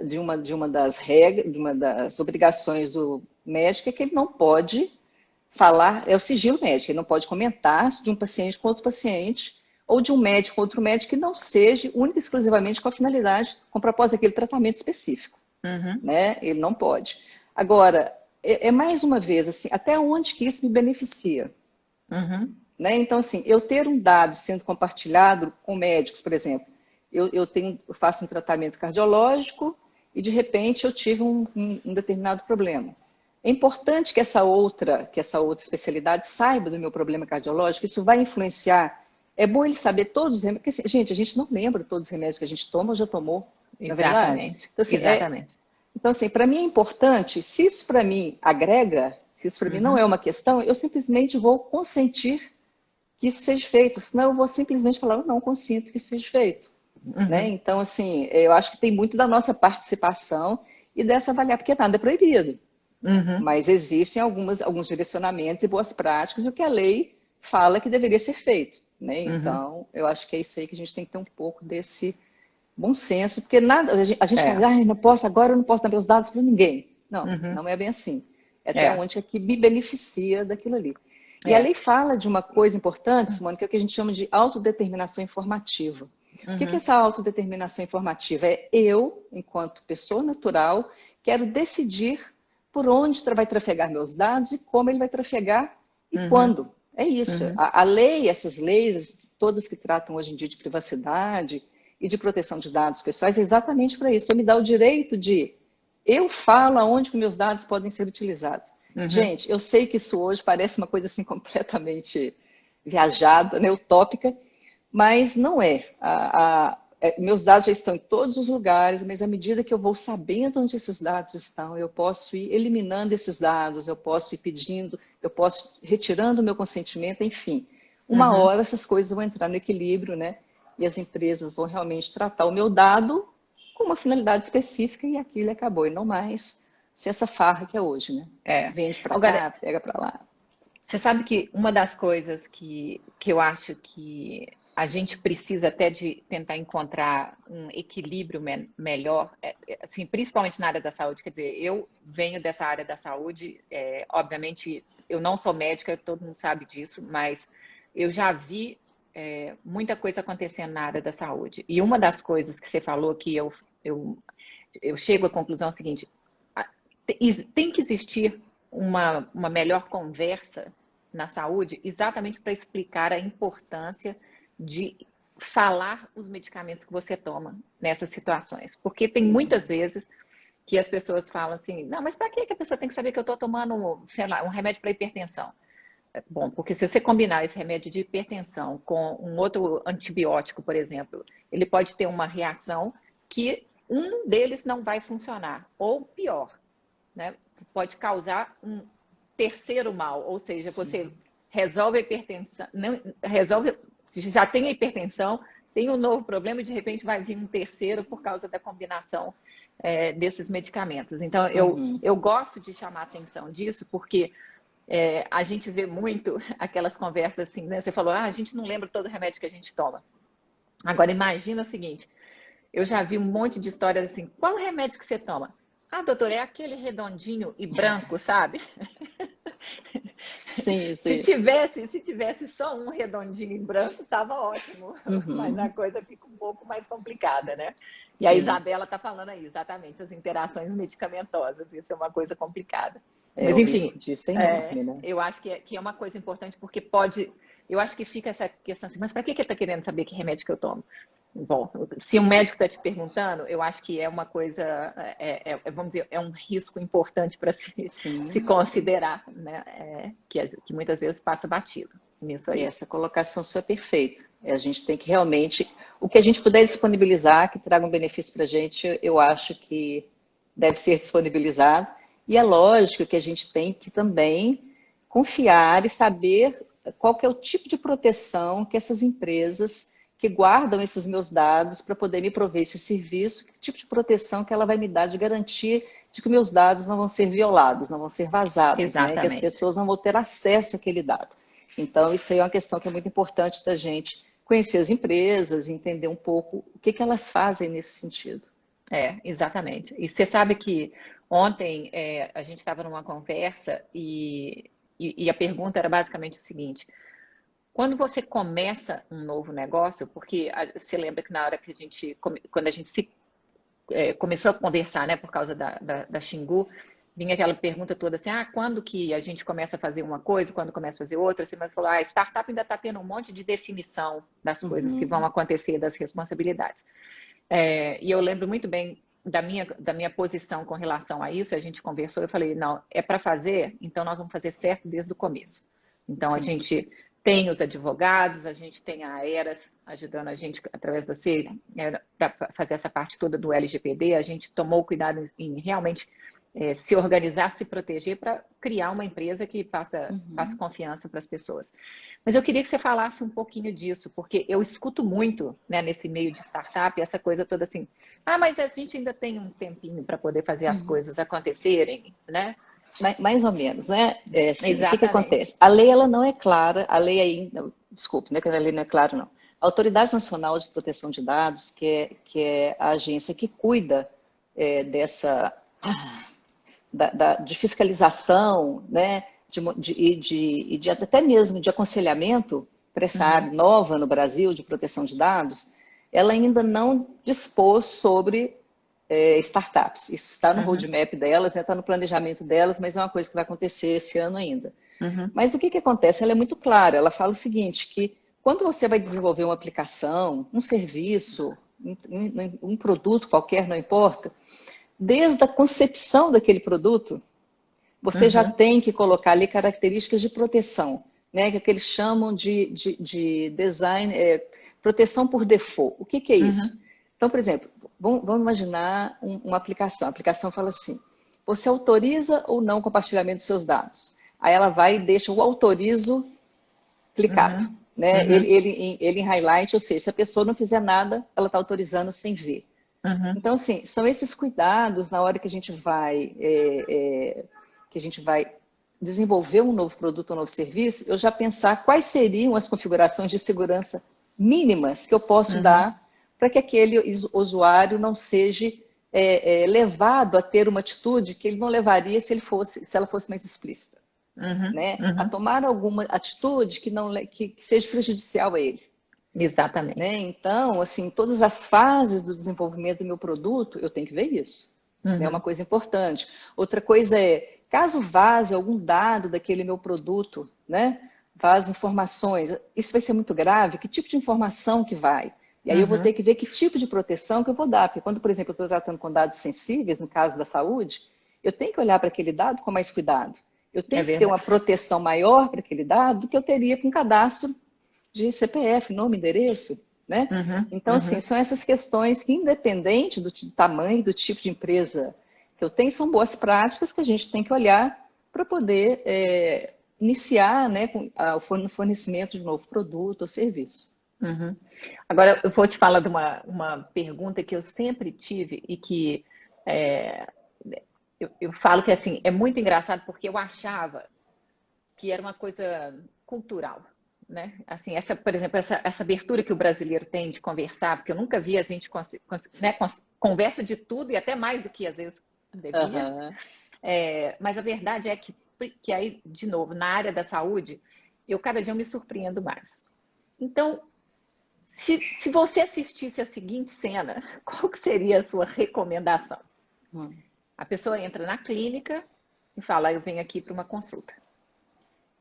de uma das regras, de uma das obrigações do médico, é que ele não pode falar, é o sigilo médico, ele não pode comentar de um paciente com outro paciente, ou de um médico com outro médico, que não seja única e exclusivamente com a finalidade, com o propósito daquele tratamento específico. Né? Ele não pode. Agora, mais uma vez, assim, até onde que isso me beneficia? Né? Então, assim, eu ter um dado sendo compartilhado com médicos, por exemplo, eu faço um tratamento cardiológico e, de repente, eu tive um determinado problema. É importante que essa outra especialidade saiba do meu problema cardiológico, isso vai influenciar. É bom ele saber todos os remédios, porque, assim, gente, a gente não lembra todos os remédios que a gente toma ou já tomou, na verdade. Então, assim, então, assim, para mim é importante, se isso para mim agrega, se isso para mim não é uma questão, eu simplesmente vou consentir que isso seja feito, senão eu vou simplesmente falar, eu não consinto que isso seja feito. Né? Então, assim, eu acho que tem muito da nossa participação e dessa avaliar, porque nada é proibido. Mas existem alguns direcionamentos e boas práticas, e o que a lei fala que deveria ser feito. Né? Então, eu acho que é isso aí que a gente tem que ter um pouco desse bom senso, porque nada, a gente fala, agora eu não posso dar meus dados para ninguém. Não, não é bem assim. É até onde é que me beneficia daquilo ali. E a lei fala de uma coisa importante, Simone, que é o que a gente chama de autodeterminação informativa. O que é essa autodeterminação informativa? É eu, enquanto pessoa natural, quero decidir por onde vai trafegar meus dados e como ele vai trafegar e quando. É isso. A lei, essas leis, todas que tratam hoje em dia de privacidade e de proteção de dados pessoais, é exatamente para isso. Para me dar o direito de eu falo aonde que meus dados podem ser utilizados. Gente, eu sei que isso hoje parece uma coisa assim completamente viajada, né, utópica, mas não é. Meus dados já estão em todos os lugares, mas à medida que eu vou sabendo onde esses dados estão, eu posso ir eliminando esses dados, eu posso ir pedindo, eu posso ir retirando o meu consentimento, enfim. Uma hora essas coisas vão entrar no equilíbrio, né? E as empresas vão realmente tratar o meu dado com uma finalidade específica e aquilo acabou, e não mais ser essa farra que é hoje, né? Vende para cá, pega para lá. Você sabe que uma das coisas que eu acho que a gente precisa até de tentar encontrar um equilíbrio melhor, assim, principalmente na área da saúde. Quer dizer, eu venho dessa área da saúde, obviamente eu não sou médica, todo mundo sabe disso, mas eu já vi muita coisa acontecendo na área da saúde. E uma das coisas que você falou que eu chego à conclusão seguinte: tem que existir uma melhor conversa na saúde, exatamente para explicar a importância de falar os medicamentos que você toma nessas situações. Porque tem muitas vezes que as pessoas falam assim, não, mas para que a pessoa tem que saber que eu estou tomando, sei lá, um remédio para hipertensão? Bom, porque se você combinar esse remédio de hipertensão com um outro antibiótico, por exemplo, ele pode ter uma reação que um deles não vai funcionar, ou pior, né? Pode causar um terceiro mal, ou seja, você resolve a hipertensão, não, resolve, já tem a hipertensão, tem um novo problema e de repente vai vir um terceiro por causa da combinação desses medicamentos. Então, eu gosto de chamar a atenção disso, porque a gente vê muito aquelas conversas assim, né? Você falou, a gente não lembra todo o remédio que a gente toma. Agora, imagina o seguinte, eu já vi um monte de histórias assim, qual remédio que você toma? Ah, doutor, é aquele redondinho e branco, sabe? Sim. Se tivesse só um redondinho e branco, estava ótimo. Mas a coisa fica um pouco mais complicada, né? E a Isabela está falando aí, exatamente, as interações medicamentosas. Isso é uma coisa complicada. Mas, enfim, disso é enorme, né? eu acho que é uma coisa importante, porque pode eu acho que fica essa questão assim, mas para que ele está querendo saber que remédio que eu tomo? Bom, se um médico está te perguntando, eu acho que é uma coisa, vamos dizer, é um risco importante para se considerar, né? Que muitas vezes passa batido nisso aí. E essa colocação sua é perfeita. A gente tem que realmente, o que a gente puder disponibilizar, que traga um benefício para a gente, eu acho que deve ser disponibilizado. E é lógico que a gente tem que também confiar e saber qual que é o tipo de proteção que essas empresas que guardam esses meus dados para poder me prover esse serviço, que tipo de proteção que ela vai me dar de garantir de que meus dados não vão ser violados, não vão ser vazados, né? Que as pessoas não vão ter acesso àquele dado. Então, isso aí é uma questão que é muito importante da gente conhecer as empresas, entender um pouco o que elas fazem nesse sentido. Exatamente. E você sabe que ontem a gente estava numa conversa e a pergunta era basicamente o seguinte: quando você começa um novo negócio, porque você lembra que na hora que quando a gente começou a conversar, né, por causa da Xingu, vinha aquela pergunta toda assim, quando que a gente começa a fazer uma coisa, quando começa a fazer outra? Você falou, a startup ainda está tendo um monte de definição das coisas que vão acontecer, das responsabilidades. E eu lembro muito bem da minha posição com relação a isso, a gente conversou, eu falei, não, é para fazer, então nós vamos fazer certo desde o começo. Então, a gente tem os advogados, a gente tem a Eras ajudando a gente através da CEI para fazer essa parte toda do LGPD, a gente tomou cuidado em realmente se organizar, se proteger para criar uma empresa que faça confiança para as pessoas. Mas eu queria que você falasse um pouquinho disso, porque eu escuto muito, né, nesse meio de startup, essa coisa toda assim, mas a gente ainda tem um tempinho para poder fazer as coisas acontecerem, né? Mais ou menos, né? Assim, o que acontece? A lei ela não é clara, a lei ainda, desculpe, né, que a lei não é clara, não. A Autoridade Nacional de Proteção de Dados, que é a agência que cuida de fiscalização, né, de até mesmo de aconselhamento para essa área nova no Brasil de proteção de dados, ela ainda não dispôs sobre startups. Isso está no roadmap delas, está no planejamento delas, mas é uma coisa que vai acontecer esse ano ainda. Mas o que acontece? Ela é muito clara, ela fala o seguinte, que quando você vai desenvolver uma aplicação, um serviço, um produto qualquer, não importa, desde a concepção daquele produto, você já tem que colocar ali características de proteção, né? Que eles chamam de design, proteção por default. O que é isso? Então, por exemplo, vamos imaginar uma aplicação. A aplicação fala assim, você autoriza ou não o compartilhamento dos seus dados? Aí ela vai e deixa o autorizo clicado. Né? Ele em highlight, ou seja, se a pessoa não fizer nada, ela está autorizando sem ver. Então, assim, são esses cuidados na hora que a gente vai desenvolver um novo produto, um novo serviço, eu já pensar quais seriam as configurações de segurança mínimas que eu posso dar para que aquele usuário não seja levado a ter uma atitude que ele não levaria se ela fosse mais explícita. Né? A tomar alguma atitude que seja prejudicial a ele. Exatamente. Né? Então, assim, todas as fases do desenvolvimento do meu produto, eu tenho que ver isso. É uma coisa importante. Outra coisa é, caso vaze algum dado daquele meu produto, né? Vaze informações, isso vai ser muito grave, que tipo de informação que vai? E aí eu vou ter que ver que tipo de proteção que eu vou dar. Porque quando, por exemplo, eu estou tratando com dados sensíveis, no caso da saúde, eu tenho que olhar para aquele dado com mais cuidado. Eu tenho que ter uma proteção maior para aquele dado do que eu teria com um cadastro de CPF, nome, endereço, né? Então, assim, são essas questões que, independente do tamanho, do tipo de empresa que eu tenho, são boas práticas que a gente tem que olhar para poder iniciar, né, o fornecimento de um novo produto ou serviço. Agora, eu vou te falar de uma pergunta que eu sempre tive e que eu falo que, assim, é muito engraçado porque eu achava que era uma coisa cultural. Né? Assim, por exemplo, essa abertura que o brasileiro tem de conversar, porque eu nunca vi a gente conversa de tudo e até mais do que às vezes devia. Mas a verdade é que aí, de novo, na área da saúde, eu cada dia me surpreendo mais. Então, se você assistisse a seguinte cena, qual que seria a sua recomendação? A pessoa entra na clínica e fala, eu venho aqui para uma consulta.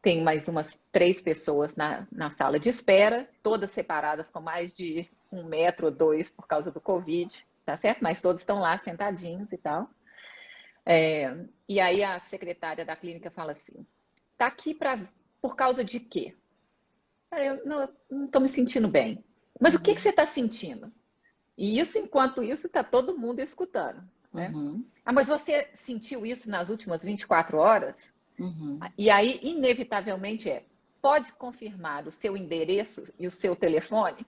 tem mais umas 3 pessoas na sala de espera, todas separadas com mais de 1 metro ou 2 por causa do Covid, tá certo? Mas todos estão lá sentadinhos e tal. E aí a secretária da clínica fala assim, tá aqui por causa de quê? Aí eu não estou me sentindo bem. Mas o que você está sentindo? E isso, enquanto isso, está todo mundo escutando, né? Ah, mas você sentiu isso nas últimas 24 horas? E aí, inevitavelmente, pode confirmar o seu endereço e o seu telefone?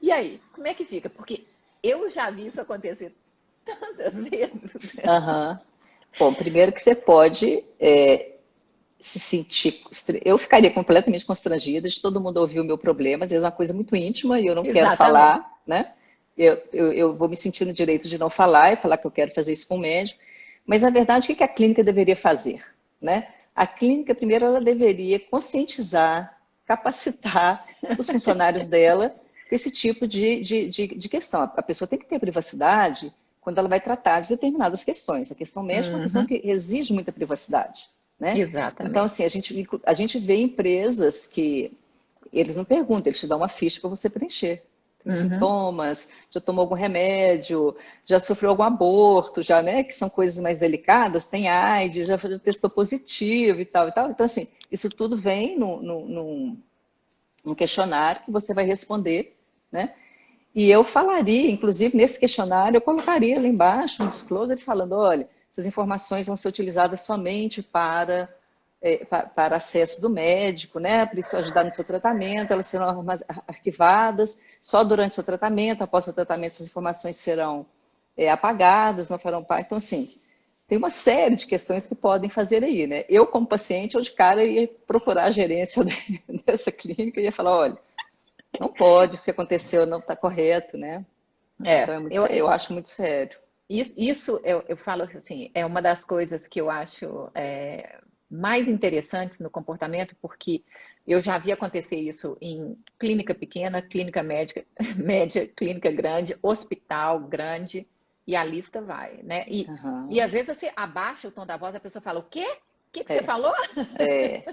E aí, como é que fica? Porque eu já vi isso acontecer tantas vezes. Bom, primeiro que você pode se sentir... Eu ficaria completamente constrangida de todo mundo ouvir o meu problema, às vezes é uma coisa muito íntima e eu não quero falar, né? Eu vou me sentir no direito de não falar e falar que eu quero fazer isso com o médico. Mas, na verdade, o que a clínica deveria fazer, né? A clínica, primeiro, ela deveria conscientizar, capacitar os funcionários dela com esse tipo de questão. A pessoa tem que ter privacidade quando ela vai tratar de determinadas questões. A questão médica é uma questão que exige muita privacidade, né? Exatamente. Então, assim, a gente vê empresas que eles não perguntam, eles te dão uma ficha para você preencher. Tem sintomas, já tomou algum remédio, já sofreu algum aborto, já, né, que são coisas mais delicadas, tem AIDS, já testou positivo e tal, e tal. Então, assim, isso tudo vem num questionário que você vai responder, né? E eu falaria, inclusive, nesse questionário, eu colocaria lá embaixo um disclosure falando, olha, essas informações vão ser utilizadas somente para acesso do médico, né? Para isso ajudar no seu tratamento, elas serão arquivadas só durante o seu tratamento, após o seu tratamento essas informações serão apagadas, não farão parte. Então, assim, tem uma série de questões que podem fazer aí, né? Eu, como paciente, eu de cara ia procurar a gerência dessa clínica e ia falar, olha, não pode, se aconteceu, não está correto, né? Então, eu acho muito sério. Isso eu falo assim, é uma das coisas que eu acho mais interessantes no comportamento, porque eu já vi acontecer isso em clínica pequena, clínica média, clínica grande, hospital grande, e a lista vai, né? E às vezes você abaixa o tom da voz, a pessoa fala, o quê? O que você falou?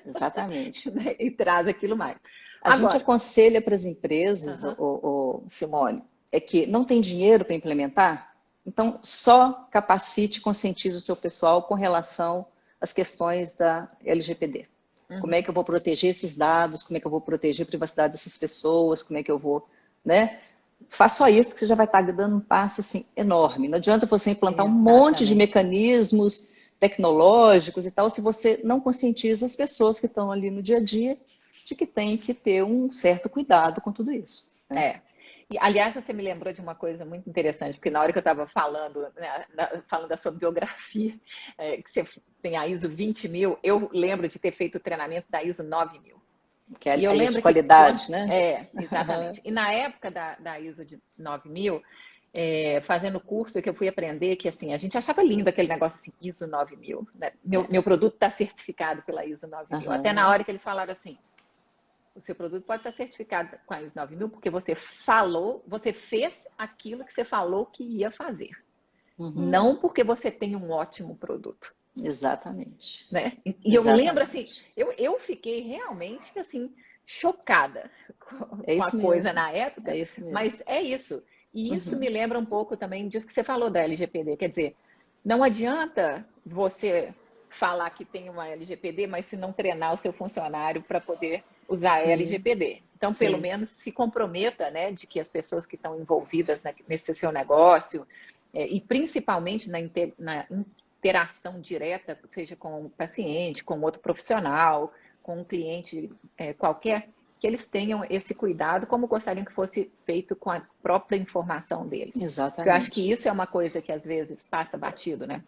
Exatamente. E traz aquilo mais. A gente aconselha para as empresas, Simone, é que não tem dinheiro para implementar, então só capacite e conscientize o seu pessoal com relação às questões da LGPD. Como é que eu vou proteger esses dados, como é que eu vou proteger a privacidade dessas pessoas, como é que eu vou, né? Faz só isso que você já vai estar dando um passo assim, enorme. Não adianta você implantar um monte de mecanismos tecnológicos e tal, se você não conscientiza as pessoas que estão ali no dia a dia de que tem que ter um certo cuidado com tudo isso. Né? E, aliás, você me lembrou de uma coisa muito interessante, porque na hora que eu estava falando, né, falando da sua biografia, que você tem a ISO 20000, eu lembro de ter feito o treinamento da ISO 9000. Que é a ISO de qualidade, né? Exatamente. E na época da ISO de 9000, fazendo o curso que eu fui aprender, que assim, a gente achava lindo aquele negócio assim, ISO 9000. Né? Meu produto está certificado pela ISO 9000. Até na hora que eles falaram assim, o seu produto pode estar certificado com a ISO 9000 porque você fez aquilo que você falou que ia fazer. Não porque você tem um ótimo produto. Exatamente. Né? E eu lembro assim, eu fiquei realmente assim, chocada com a coisa na época, mas é isso. E isso me lembra um pouco também disso que você falou da LGPD. Quer dizer, não adianta você falar que tem uma LGPD, mas se não treinar o seu funcionário para poder usar a LGPD. Então, pelo menos se comprometa, né, de que as pessoas que estão envolvidas nesse seu negócio, e principalmente na interação direta, seja com o paciente, com outro profissional, com um cliente qualquer, que eles tenham esse cuidado como gostariam que fosse feito com a própria informação deles. Exatamente. Eu acho que isso é uma coisa que às vezes passa batido, né?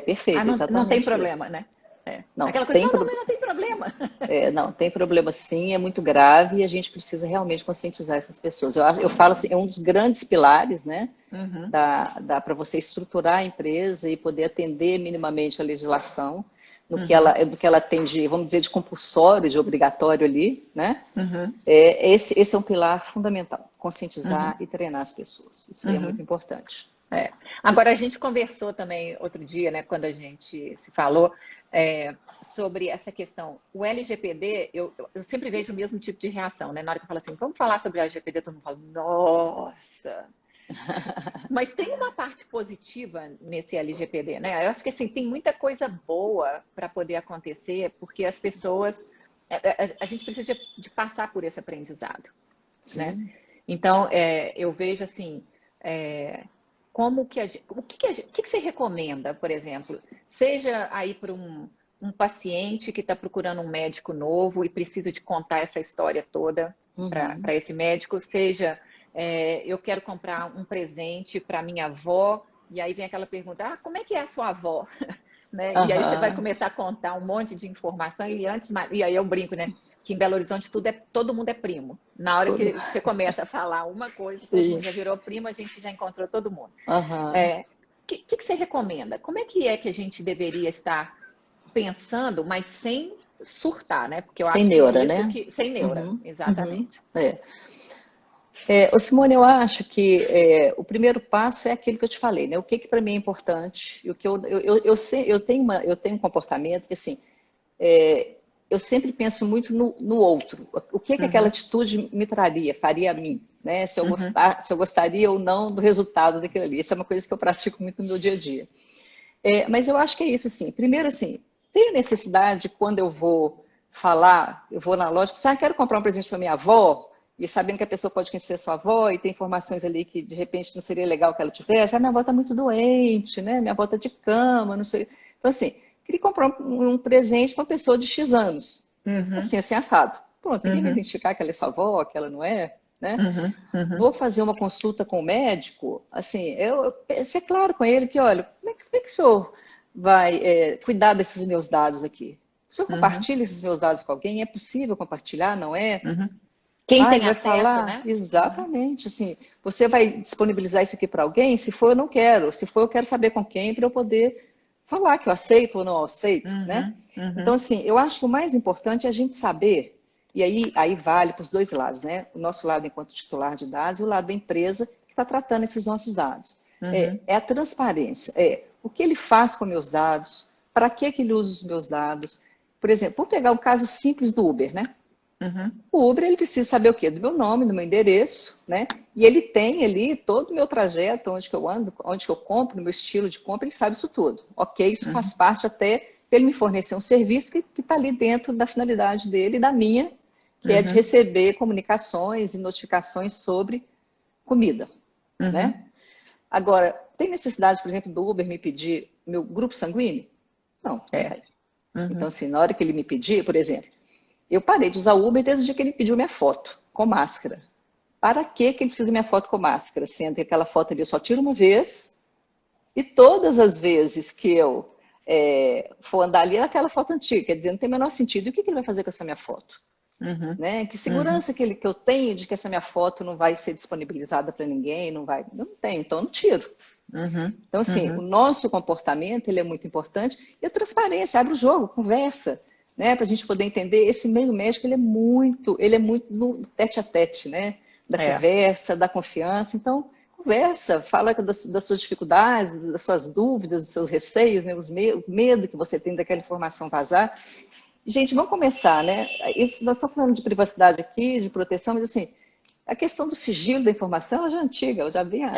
Perfeito, exatamente. Não tem problema, né? Não, aquela coisa, não tem problema. Não, tem problema sim, é muito grave e a gente precisa realmente conscientizar essas pessoas. Eu falo assim, é um dos grandes pilares, né? Dá para você estruturar a empresa e poder atender minimamente a legislação no que ela tem de, vamos dizer, de compulsório, de obrigatório ali, né? Esse é um pilar fundamental, conscientizar e treinar as pessoas. Isso é muito importante. É. Agora, a gente conversou também outro dia, né, quando a gente se falou, sobre essa questão. O LGPD, eu sempre vejo o mesmo tipo de reação, né? Na hora que eu falo assim, vamos falar sobre o LGPD, todo mundo fala, nossa! Mas tem uma parte positiva nesse LGPD, né? Eu acho que assim, tem muita coisa boa para poder acontecer, porque as pessoas. A gente precisa de passar por esse aprendizado, né? Sim. Então, eu vejo assim. Como que o que você recomenda, por exemplo? Seja aí para um paciente que está procurando um médico novo e precisa de contar essa história toda Uhum. para esse médico, seja eu quero comprar um presente para minha avó, e aí vem aquela pergunta, como é que é a sua avó? Né? E aí você vai Aham. começar a contar um monte de informação, e aí eu brinco, né? Que em Belo Horizonte todo mundo é primo. Na hora Tudo. que você começa a falar uma coisa, todo Sim. mundo já virou primo, a gente já encontrou todo mundo. Aham. O que você recomenda? Como é que a gente deveria estar pensando, mas sem surtar, né? Porque eu Sem acho que neura, isso né? que. Sem neura, Uhum. Uhum. exatamente. Ô Simone, eu acho que o primeiro passo é aquilo que eu te falei, né? O que para mim é importante, e o que eu tenho um comportamento que assim, é, eu sempre penso muito no outro. O que aquela Uhum, atitude me traria, faria a mim, né? uhum, Se eu gostaria ou não do resultado daquilo ali. Isso é uma coisa que eu pratico muito no meu dia a dia. Mas eu acho que é isso, assim. Primeiro, assim, tem a necessidade, quando eu vou falar, eu vou na loja, quero comprar um presente para minha avó, e sabendo que a pessoa pode conhecer a sua avó, e tem informações ali que, de repente, não seria legal que ela tivesse. Minha avó está muito doente, né? Minha avó está de cama, não sei. Então, assim, queria comprar um presente para uma pessoa de X anos. uhum, Assim, assado. Pronto, ninguém vai uhum, identificar que ela é sua avó, que ela não é, né? uhum, uhum, Vou fazer uma consulta com o médico, assim, eu ser claro com ele que, olha, como é que o senhor vai cuidar desses meus dados aqui? O senhor uhum, compartilha esses meus dados com alguém? É possível compartilhar, não é? uhum. Quem Ah, ele tem vai acesso, falar? né? Uhum, Exatamente, assim, você vai disponibilizar isso aqui para alguém? Se for, eu não quero. Se for, eu quero saber com quem para eu poder falar que eu aceito ou não aceito, né? uhum, Então, uhum, assim, eu acho que o mais importante é a gente saber, e aí vale para os dois lados, né? O nosso lado enquanto titular de dados e o lado da empresa que está tratando esses nossos dados. uhum, É a transparência, o que ele faz com meus dados, para que ele usa os meus dados. Por exemplo, vamos pegar o caso simples do Uber, né? uhum, O Uber, ele precisa saber o quê? Do meu nome, do meu endereço, né? E ele tem ali todo o meu trajeto, onde que eu ando, onde que eu compro, no meu estilo de compra, ele sabe isso tudo. Ok, isso faz uhum, parte até para ele me fornecer um serviço que está ali dentro da finalidade dele e da minha, que é de uhum, receber comunicações e notificações sobre comida, uhum. né? Agora, tem necessidade, por exemplo, do Uber me pedir meu grupo sanguíneo? Não, não É. tem. Então, Uhum, assim, na hora que ele me pedir, por exemplo, eu parei de usar o Uber desde o dia que ele pediu minha foto com máscara. Para que que ele precisa da minha foto com máscara? Sendo que aquela foto ali eu só tiro uma vez e todas as vezes que eu for andar ali é aquela foto antiga. Quer dizer, não tem o menor sentido. E o que que ele vai fazer com essa minha foto? uhum, Né? Que uhum, segurança que eu tenho de que essa minha foto não vai ser disponibilizada para ninguém? Não vai? Não tem, então eu não tiro. uhum, Então, assim, o uhum. nosso comportamento ele é muito importante e a transparência, abre o jogo, conversa, né, para a gente poder entender. Esse meio médico ele é muito no tete a tete, né, da É. conversa, da confiança. Então, conversa, fala das suas dificuldades, das suas dúvidas, dos seus receios, né, o medo que você tem daquela informação vazar. Gente, vamos começar, né? Isso, nós estamos falando de privacidade aqui, de proteção, mas assim, a questão do sigilo da informação ela já é antiga, ela já vinha,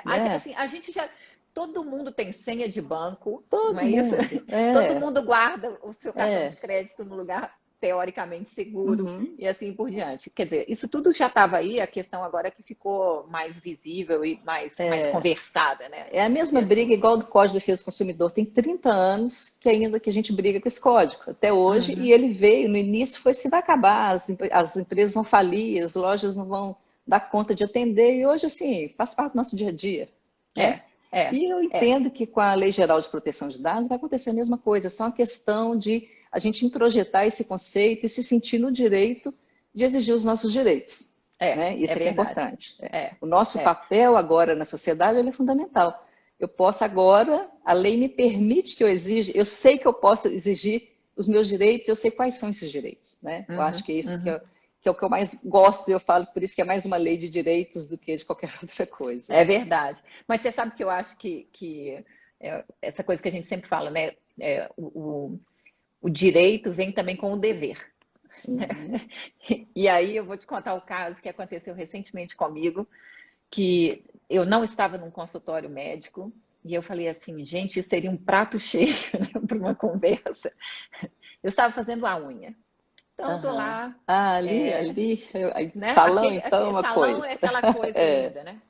né? Assim, a gente já. Todo mundo tem senha de banco, não Todo é isso? mundo. Todo mundo guarda o seu cartão de É. crédito no lugar teoricamente seguro Uhum. e assim por diante. Quer dizer, isso tudo já estava aí, a questão agora é que ficou mais visível e mais conversada, né? É a Porque mesma assim. briga igual do Código de Defesa do Consumidor. Tem 30 anos que ainda que a gente briga com esse código, até hoje, e Uhum, ele veio, no início foi se vai acabar, as empresas vão falir, as lojas não vão dar conta de atender, e hoje, assim, faz parte do nosso dia a dia, né? é, é, E eu é. entendo que com a Lei Geral de Proteção de Dados vai acontecer a mesma coisa, é só uma questão de a gente introjetar esse conceito e se sentir no direito de exigir os nossos direitos, né? É Isso é que é verdade. importante. É, O nosso é. papel agora na sociedade ele é fundamental. Eu posso agora, a lei me permite que eu exija, eu sei que eu posso exigir os meus direitos, eu sei quais são esses direitos, né? Eu acho Uhum, que é isso uhum. que é o que eu mais gosto, e eu falo por isso que é mais uma lei de direitos do que de qualquer outra coisa. É verdade. Mas você sabe que eu acho que essa coisa que a gente sempre fala, né? O direito vem também com o dever. Sim. E aí eu vou te contar o caso que aconteceu recentemente comigo, que eu não estava num consultório médico, e eu falei assim, gente, isso seria um prato cheio, né, para uma conversa. Eu estava fazendo a unha. Então, eu tô lá. Ali, Né? salão, então, é uma salão é coisa. aquela coisa linda, né?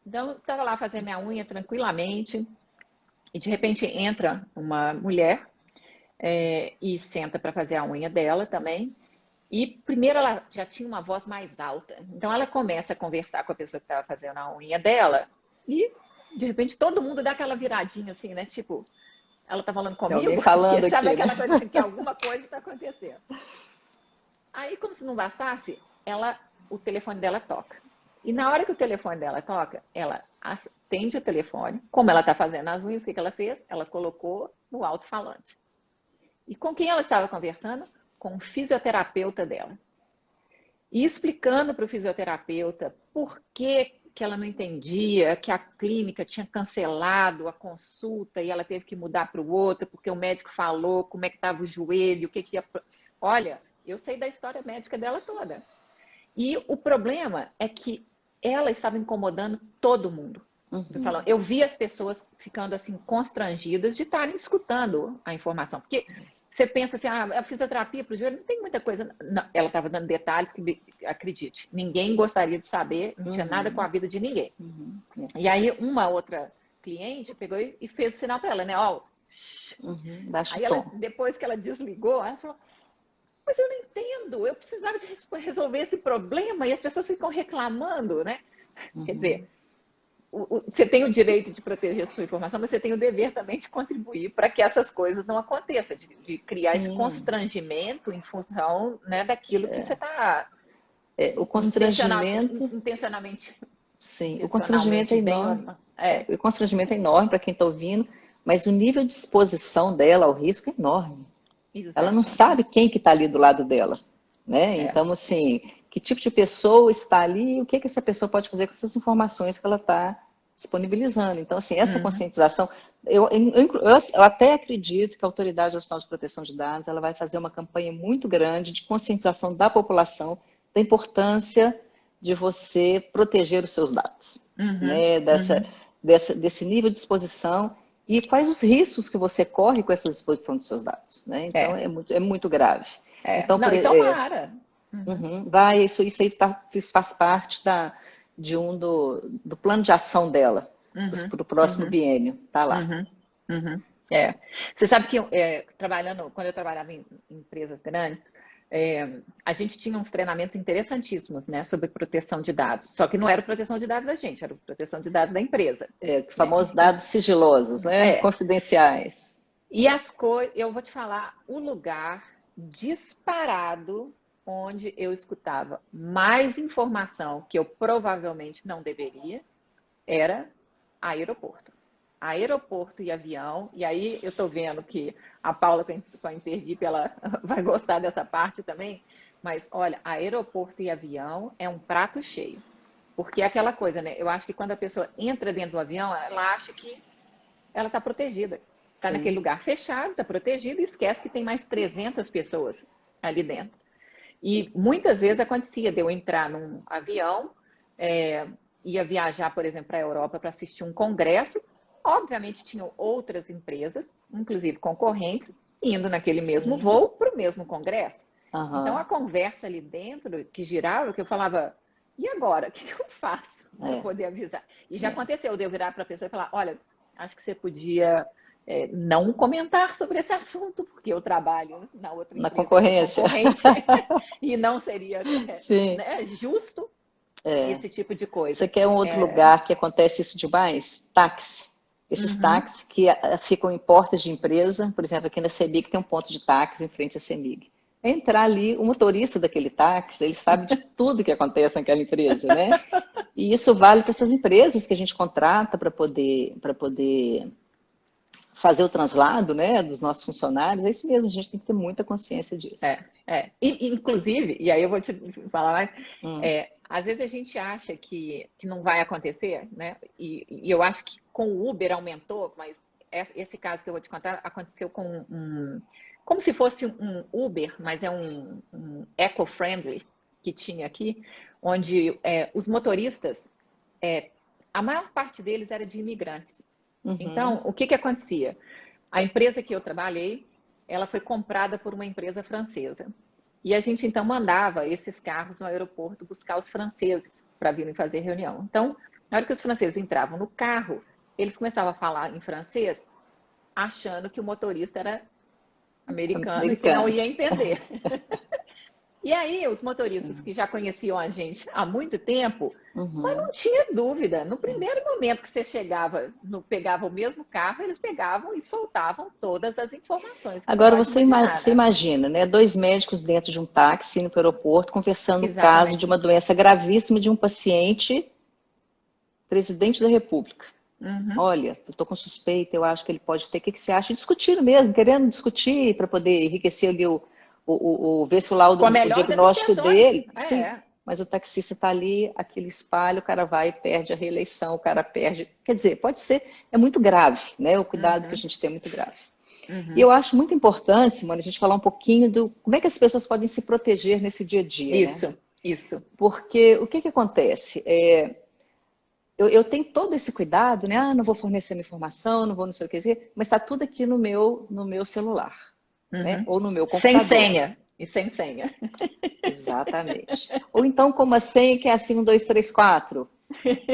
Então, eu estava lá fazendo minha unha tranquilamente, e de repente entra uma mulher e senta para fazer a unha dela também. E primeiro ela já tinha uma voz mais alta. Então ela começa a conversar com a pessoa que estava fazendo a unha dela e de repente todo mundo dá aquela viradinha assim, né? Tipo, ela tá falando Tem alguém comigo? falando Porque sabe aqui, aquela né? coisa assim, que alguma coisa está acontecendo. Aí, como se não bastasse, o telefone dela toca. E na hora que o telefone dela toca, ela atende o telefone. Como ela está fazendo as unhas, o que ela fez? Ela colocou no alto-falante. E com quem ela estava conversando? Com o fisioterapeuta dela. E explicando para o fisioterapeuta por que ela não entendia, que a clínica tinha cancelado a consulta e ela teve que mudar para o outro, porque o médico falou como é que estava o joelho, o que ia... Olha, eu sei da história médica dela toda. E o problema é que ela estava incomodando todo mundo do salão. Eu vi as pessoas ficando assim constrangidas de estarem escutando a informação, porque você pensa assim, a fisioterapia para o joelho não tem muita coisa. Não, ela estava dando detalhes que, acredite, ninguém gostaria de saber, não tinha nada com a vida de ninguém. E aí uma outra cliente pegou e fez o sinal para ela, né? Ó, aí ela, depois que ela desligou, ela falou, mas eu não entendo, eu precisava de resolver esse problema e as pessoas ficam reclamando, né? Quer dizer, você tem o direito de proteger a sua informação, mas você tem o dever também de contribuir para que essas coisas não aconteçam, de criar esse constrangimento em função, né, daquilo que você está o constrangimento intencionalmente. Sim, o constrangimento é enorme. O constrangimento é enorme para quem está ouvindo, mas o nível de exposição dela ao risco é enorme. Exatamente. Ela não sabe quem que está ali do lado dela, né? Então, assim, que tipo de pessoa está ali e o que essa pessoa pode fazer com essas informações que ela está disponibilizando. Então, assim, essa conscientização, eu até acredito que a Autoridade Nacional de Proteção de Dados ela vai fazer uma campanha muito grande de conscientização da população da importância de você proteger os seus dados, né? Desse nível de exposição e quais os riscos que você corre com essa exposição dos seus dados, né? Então, é muito grave. Então, não, tomara. Isso aí faz parte do plano de ação dela para o próximo biênio, tá lá. Você sabe que quando eu trabalhava em empresas grandes, a gente tinha uns treinamentos interessantíssimos, né, sobre proteção de dados. Só que não era proteção de dados da gente, era proteção de dados da empresa. Famosos dados sigilosos, né, confidenciais. E eu vou te falar, o lugar disparado onde eu escutava mais informação que eu provavelmente não deveria era aeroporto. Aeroporto e avião, e aí eu estou vendo que a Paula com a Interdip, ela vai gostar dessa parte também, mas olha, aeroporto e avião é um prato cheio, porque é aquela coisa, né? Eu acho que quando a pessoa entra dentro do avião, ela acha que ela está protegida, está naquele lugar fechado, está protegida e esquece que tem mais 300 pessoas ali dentro. E muitas vezes acontecia de eu entrar num avião, ia viajar, por exemplo, para a Europa para assistir um congresso. Obviamente, tinham outras empresas, inclusive concorrentes, indo naquele mesmo voo para o mesmo congresso. Então, a conversa ali dentro, que girava, que eu falava, e agora? O que eu faço para poder avisar? E já aconteceu de eu virar para a pessoa e falar, olha, acho que você podia não comentar sobre esse assunto, porque eu trabalho na outra empresa concorrência. E não seria né, justo esse tipo de coisa. Você quer um outro lugar que acontece isso demais? Táxi. Esses táxis que ficam em portas de empresa, por exemplo, aqui na CEMIG tem um ponto de táxi em frente à CEMIG. Entrar ali, o motorista daquele táxi, ele sabe de tudo que acontece naquela empresa, né? E isso vale para essas empresas que a gente contrata para poder fazer o translado, né, dos nossos funcionários. É isso mesmo, a gente tem que ter muita consciência disso. Inclusive, e aí eu vou te falar mais, Hum. às vezes a gente acha que não vai acontecer, né? E eu acho que com o Uber aumentou, mas esse caso que eu vou te contar aconteceu com como se fosse um Uber, mas é um eco-friendly que tinha aqui, onde os motoristas, a maior parte deles era de imigrantes. Então, o que acontecia? A empresa que eu trabalhei, ela foi comprada por uma empresa francesa. E a gente, então, mandava esses carros no aeroporto buscar os franceses para virem fazer reunião. Então, na hora que os franceses entravam no carro, eles começavam a falar em francês, achando que o motorista era americano e que não ia entender. E aí, os motoristas que já conheciam a gente há muito tempo, mas não tinha dúvida. No primeiro momento que você chegava, pegava o mesmo carro, eles pegavam e soltavam todas as informações. Agora você imagina, né? 2 médicos dentro de um táxi indo para o aeroporto, conversando no caso de uma doença gravíssima de um paciente, presidente da República. Olha, eu estou com suspeita, eu acho que ele pode ter. O que você acha? Discutindo mesmo, querendo discutir para poder enriquecer ali ver se o laudo, o diagnóstico dele. Sim, mas o taxista está ali, aquele espalho, o cara vai e perde a reeleição, o cara perde. Quer dizer, pode ser, é muito grave, né? O cuidado que a gente tem é muito grave. E eu acho muito importante, Simone, a gente falar um pouquinho do como é que as pessoas podem se proteger nesse dia a dia. Isso. Porque o que acontece? Eu tenho todo esse cuidado, né? Não vou fornecer minha informação, não vou não sei o que dizer, mas está tudo aqui no meu celular. Né? Ou no meu computador. Sem senha. Exatamente. Ou então como a senha que é assim, 1, 2, 3, 4.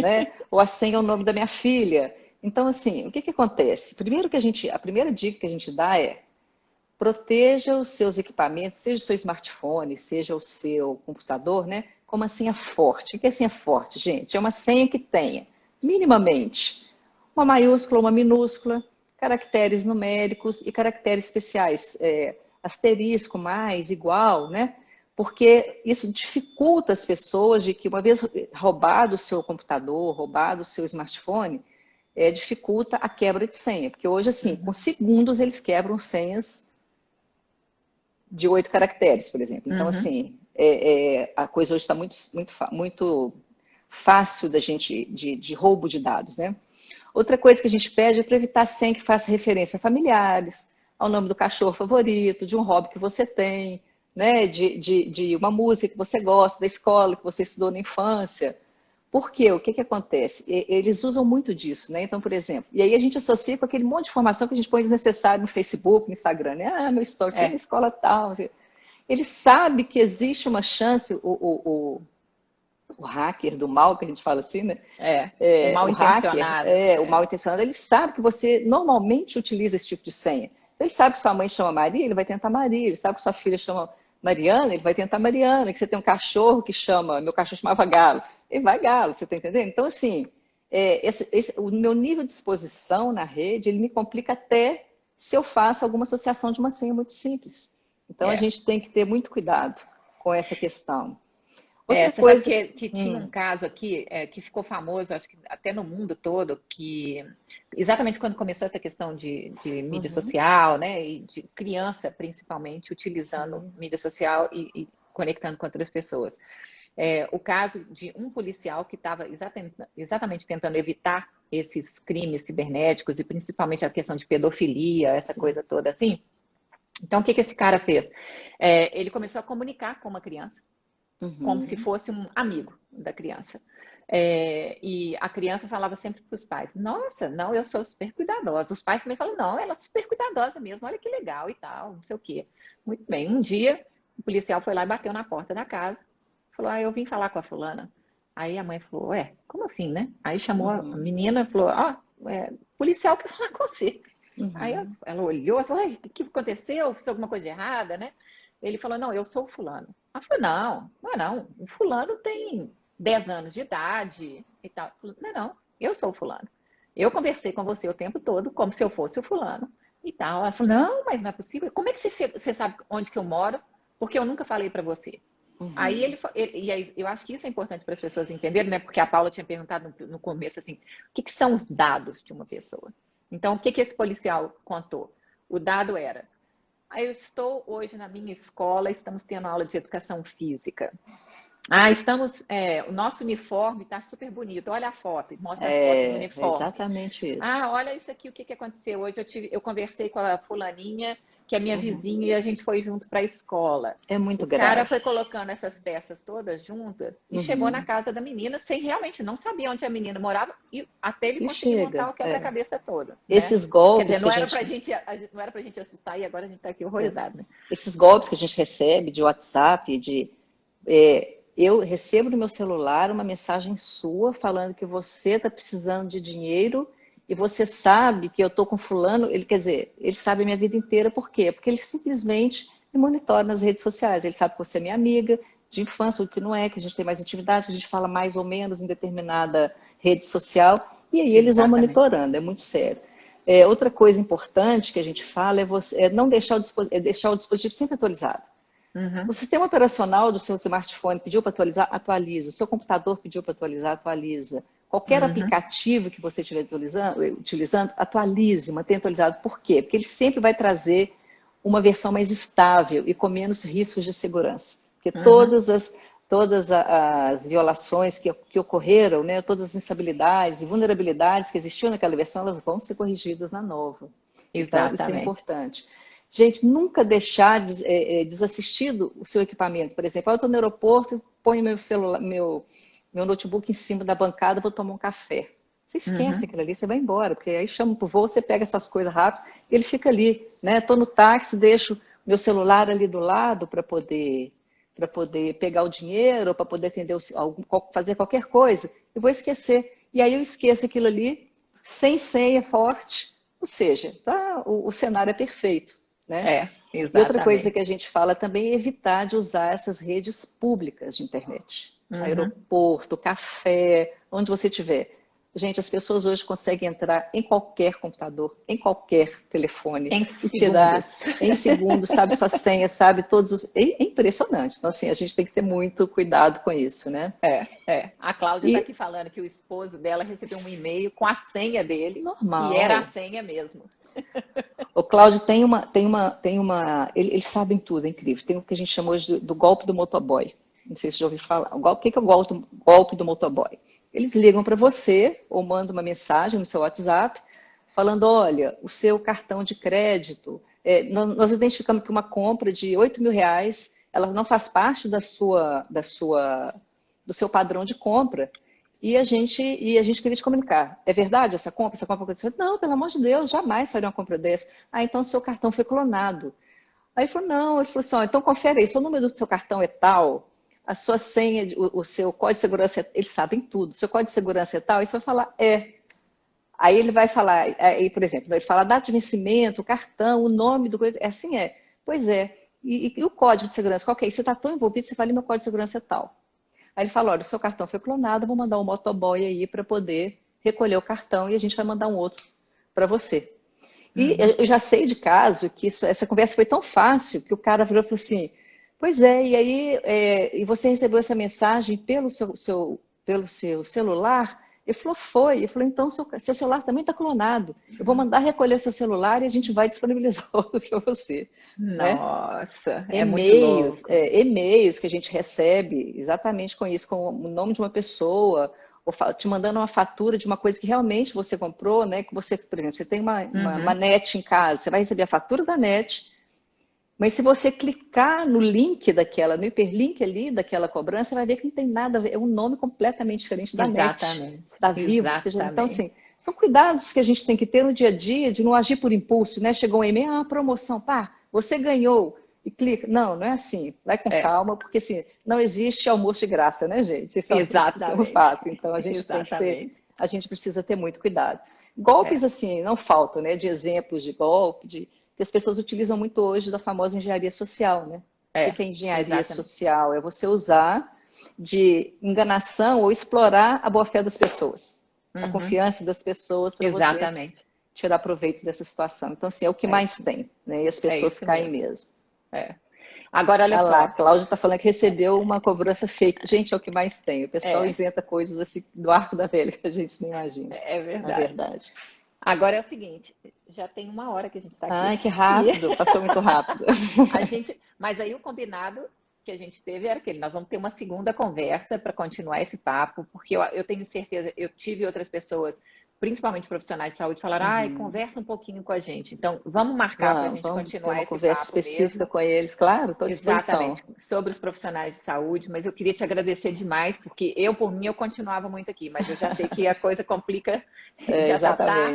Né? Ou a senha é o nome da minha filha. Então, assim, o que acontece? Primeiro a primeira dica que a gente dá é proteja os seus equipamentos, seja o seu smartphone, seja o seu computador, né? Com uma senha forte. O que é senha forte, gente? É uma senha que tenha, minimamente, uma maiúscula, uma minúscula, caracteres numéricos e caracteres especiais, asterisco, mais, igual, né? Porque isso dificulta as pessoas de que, uma vez roubado o seu computador, roubado o seu smartphone, dificulta a quebra de senha. Porque hoje, assim, com segundos eles quebram senhas de 8 caracteres, por exemplo. Então, assim, a coisa hoje está muito fácil de roubo de dados, né? Outra coisa que a gente pede é para evitar senha que faça referência a familiares, ao nome do cachorro favorito, de um hobby que você tem, né? de uma música que você gosta, da escola que você estudou na infância. Por quê? O que acontece? Eles usam muito disso, né? Então, por exemplo, e aí a gente associa com aquele monte de informação que a gente põe desnecessário no Facebook, no Instagram, né? Ah, meu stories, na escola tal. Ele sabe que existe uma chance, o hacker do mal, que a gente fala assim, né? O mal intencionado. O mal intencionado, ele sabe que você normalmente utiliza esse tipo de senha. Então, ele sabe que sua mãe chama Maria, ele vai tentar Maria. Ele sabe que sua filha chama Mariana, ele vai tentar Mariana. Que você tem um cachorro que chama, meu cachorro chamava Galo, ele vai Galo, você está entendendo? Então, assim, o meu nível de exposição na rede, ele me complica até se eu faço alguma associação de uma senha muito simples. Então, a gente tem que ter muito cuidado com essa questão. Outra coisa... sabe que tinha um caso aqui que ficou famoso, acho que até no mundo todo, que exatamente quando começou essa questão de mídia social, né, e de criança principalmente utilizando mídia social e conectando com outras pessoas. O caso de um policial que estava exatamente tentando evitar esses crimes cibernéticos e principalmente a questão de pedofilia, essa coisa toda assim. Então, o que esse cara fez? Ele começou a comunicar com uma criança, como se fosse um amigo da criança. E a criança falava sempre para os pais, nossa, não, eu sou super cuidadosa. Os pais também falam, não, ela é super cuidadosa mesmo, olha que legal e tal, não sei o quê. Muito bem, um dia o policial foi lá e bateu na porta da casa, falou, eu vim falar com a fulana. Aí a mãe falou, como assim, né? Aí chamou a menina e falou, policial quer falar com você. Aí ela olhou, assim, o que aconteceu? Fiz alguma coisa de errada, né? Ele falou, não, eu sou o fulano. Ela falou, não, o fulano tem 10 anos de idade e tal. Falei, não, eu sou o fulano. Eu conversei com você o tempo todo como se eu fosse o fulano e tal. Ela falou, não, mas não é possível. Como é que você sabe onde que eu moro? Porque eu nunca falei para você. Aí eu acho que isso é importante para as pessoas entenderem, né? Porque a Paula tinha perguntado no começo assim, o que são os dados de uma pessoa? Então, o que esse policial contou? O dado era: eu estou hoje na minha escola, estamos tendo aula de educação física. O nosso uniforme está super bonito. Olha a foto, mostra a foto do É uniforme. exatamente isso. Olha isso aqui, o que aconteceu. Hoje eu conversei com a fulaninha, que é minha vizinha, e a gente foi junto para a escola. É muito O cara grave. foi colocando essas peças todas juntas e chegou na casa da menina sem realmente não saber onde a menina morava e até ele E conseguir montar chega. o quebra-cabeça todo, né? Esses Quer golpes dizer, que não era pra gente assustar e agora a gente está aqui horrorizado, né? esses golpes que a gente recebe de WhatsApp, eu recebo no meu celular uma mensagem sua falando que você está precisando de dinheiro e você sabe que eu estou com fulano, quer dizer, ele sabe a minha vida inteira, por quê? Porque ele simplesmente me monitora nas redes sociais, ele sabe que você é minha amiga de infância, o que não é, que a gente tem mais intimidade, que a gente fala mais ou menos em determinada rede social, e aí eles vão Exatamente. monitorando, é muito sério. Outra coisa importante que a gente fala é não deixar deixar o dispositivo sempre atualizado. Uhum. O sistema operacional do seu smartphone pediu para atualizar, atualiza. O seu computador pediu para atualizar, atualiza. Qualquer aplicativo que você estiver utilizando, atualize, mantenha atualizado. Por quê? Porque ele sempre vai trazer uma versão mais estável e com menos riscos de segurança. Porque todas as violações que ocorreram, né, todas as instabilidades e vulnerabilidades que existiam naquela versão, elas vão ser corrigidas na nova. Então, isso é importante. Gente, nunca deixar desassistido o seu equipamento. Por exemplo, eu estou no aeroporto, ponho meu notebook em cima da bancada para tomar um café. Você esquece aquilo ali, você vai embora, porque aí chama para o voo, você pega suas coisas rápido, e ele fica ali, né? Estou no táxi, deixo meu celular ali do lado para poder pegar o dinheiro, para poder atender fazer qualquer coisa, eu vou esquecer. E aí eu esqueço aquilo ali, sem senha forte, ou seja, o cenário é perfeito. Né? Exatamente. E outra coisa que a gente fala também é evitar de usar essas redes públicas de internet. Aeroporto, café, onde você estiver. Gente, as pessoas hoje conseguem entrar em qualquer computador, em qualquer telefone. Em segundos. Em segundos, sabe sua senha, sabe todos os... É impressionante. Então, assim, a gente tem que ter muito cuidado com isso, né? A Cláudia está aqui falando que o esposo dela recebeu um e-mail com a senha dele. Normal. E era a senha mesmo. O Cláudio eles sabem tudo, é incrível. Tem o que a gente chamou do golpe do motoboy. Não sei se já ouviu falar. O que é o golpe do motoboy? Eles ligam para você ou mandam uma mensagem no seu WhatsApp falando, olha, o seu cartão de crédito, nós identificamos que uma compra de R$8.000, ela não faz parte do seu padrão de compra. E a gente queria te comunicar. É verdade essa compra? Essa compra aconteceu? Não, pelo amor de Deus, jamais faria uma compra dessa. Então seu cartão foi clonado. Aí ele falou, não, ele falou assim, então confere aí, o número do seu cartão é tal, a sua senha, o seu código de segurança, eles sabem tudo, o seu código de segurança é tal, aí você vai falar, Aí ele vai falar, por exemplo, ele fala a data de vencimento, o cartão, o nome do coisa, assim é. Pois é. E o código de segurança, qual que é? Você está tão envolvido, você fala, meu código de segurança é tal. Aí ele fala, olha, o seu cartão foi clonado, vou mandar um motoboy aí para poder recolher o cartão e a gente vai mandar um outro para você. E eu já sei de caso que essa conversa foi tão fácil que o cara virou e falou assim, pois é, e aí e você recebeu essa mensagem pelo seu celular? Ele falou, foi. Ele falou, então seu celular também está clonado. Eu vou mandar recolher o seu celular e a gente vai disponibilizar outro para você. Nossa, Né? é muito louco. E-mails que a gente recebe exatamente com isso, com o nome de uma pessoa, ou te mandando uma fatura de uma coisa que realmente você comprou, né? Que você, por exemplo, você tem uma net em casa, você vai receber a fatura da net, mas se você clicar no link no hiperlink ali daquela cobrança, você vai ver que não tem nada a ver, é um nome completamente diferente da net, da Vivo. Então, assim, são cuidados que a gente tem que ter no dia a dia, de não agir por impulso, né? Chegou um e-mail, promoção, você ganhou, e clica. Não é assim, vai com calma, porque assim, não existe almoço de graça, né, gente? Isso é um fato. Então, a gente precisa ter muito cuidado. Golpes, assim, não faltam, né? De exemplos de golpe, que as pessoas utilizam muito hoje da famosa engenharia social, né? O que é engenharia social? É você usar de enganação ou explorar a boa-fé das pessoas, a confiança das pessoas para você tirar proveito dessa situação. Então, assim, é o que mais tem, né? E as pessoas caem mesmo. Agora, olha só. A Cláudia está falando que recebeu uma cobrança fake. Gente, é o que mais tem. O pessoal inventa coisas assim do arco da velha que a gente nem imagina. É verdade. Agora é o seguinte, já tem 1 hora que a gente está aqui. Ai, que rápido, passou muito rápido. Mas aí o combinado que a gente teve era aquele, nós vamos ter uma segunda conversa para continuar esse papo, porque eu tenho certeza, eu tive outras pessoas, principalmente profissionais de saúde, falaram, ai, conversa um pouquinho com a gente. Então, vamos marcar para a gente Vamos ter continuar uma esse conversa papo específica mesmo. com eles, claro, estou à disposição. Exatamente, sobre os profissionais de saúde, mas eu queria te agradecer demais, porque eu, por mim, eu continuava muito aqui, mas eu já sei que a coisa complica, já Exatamente.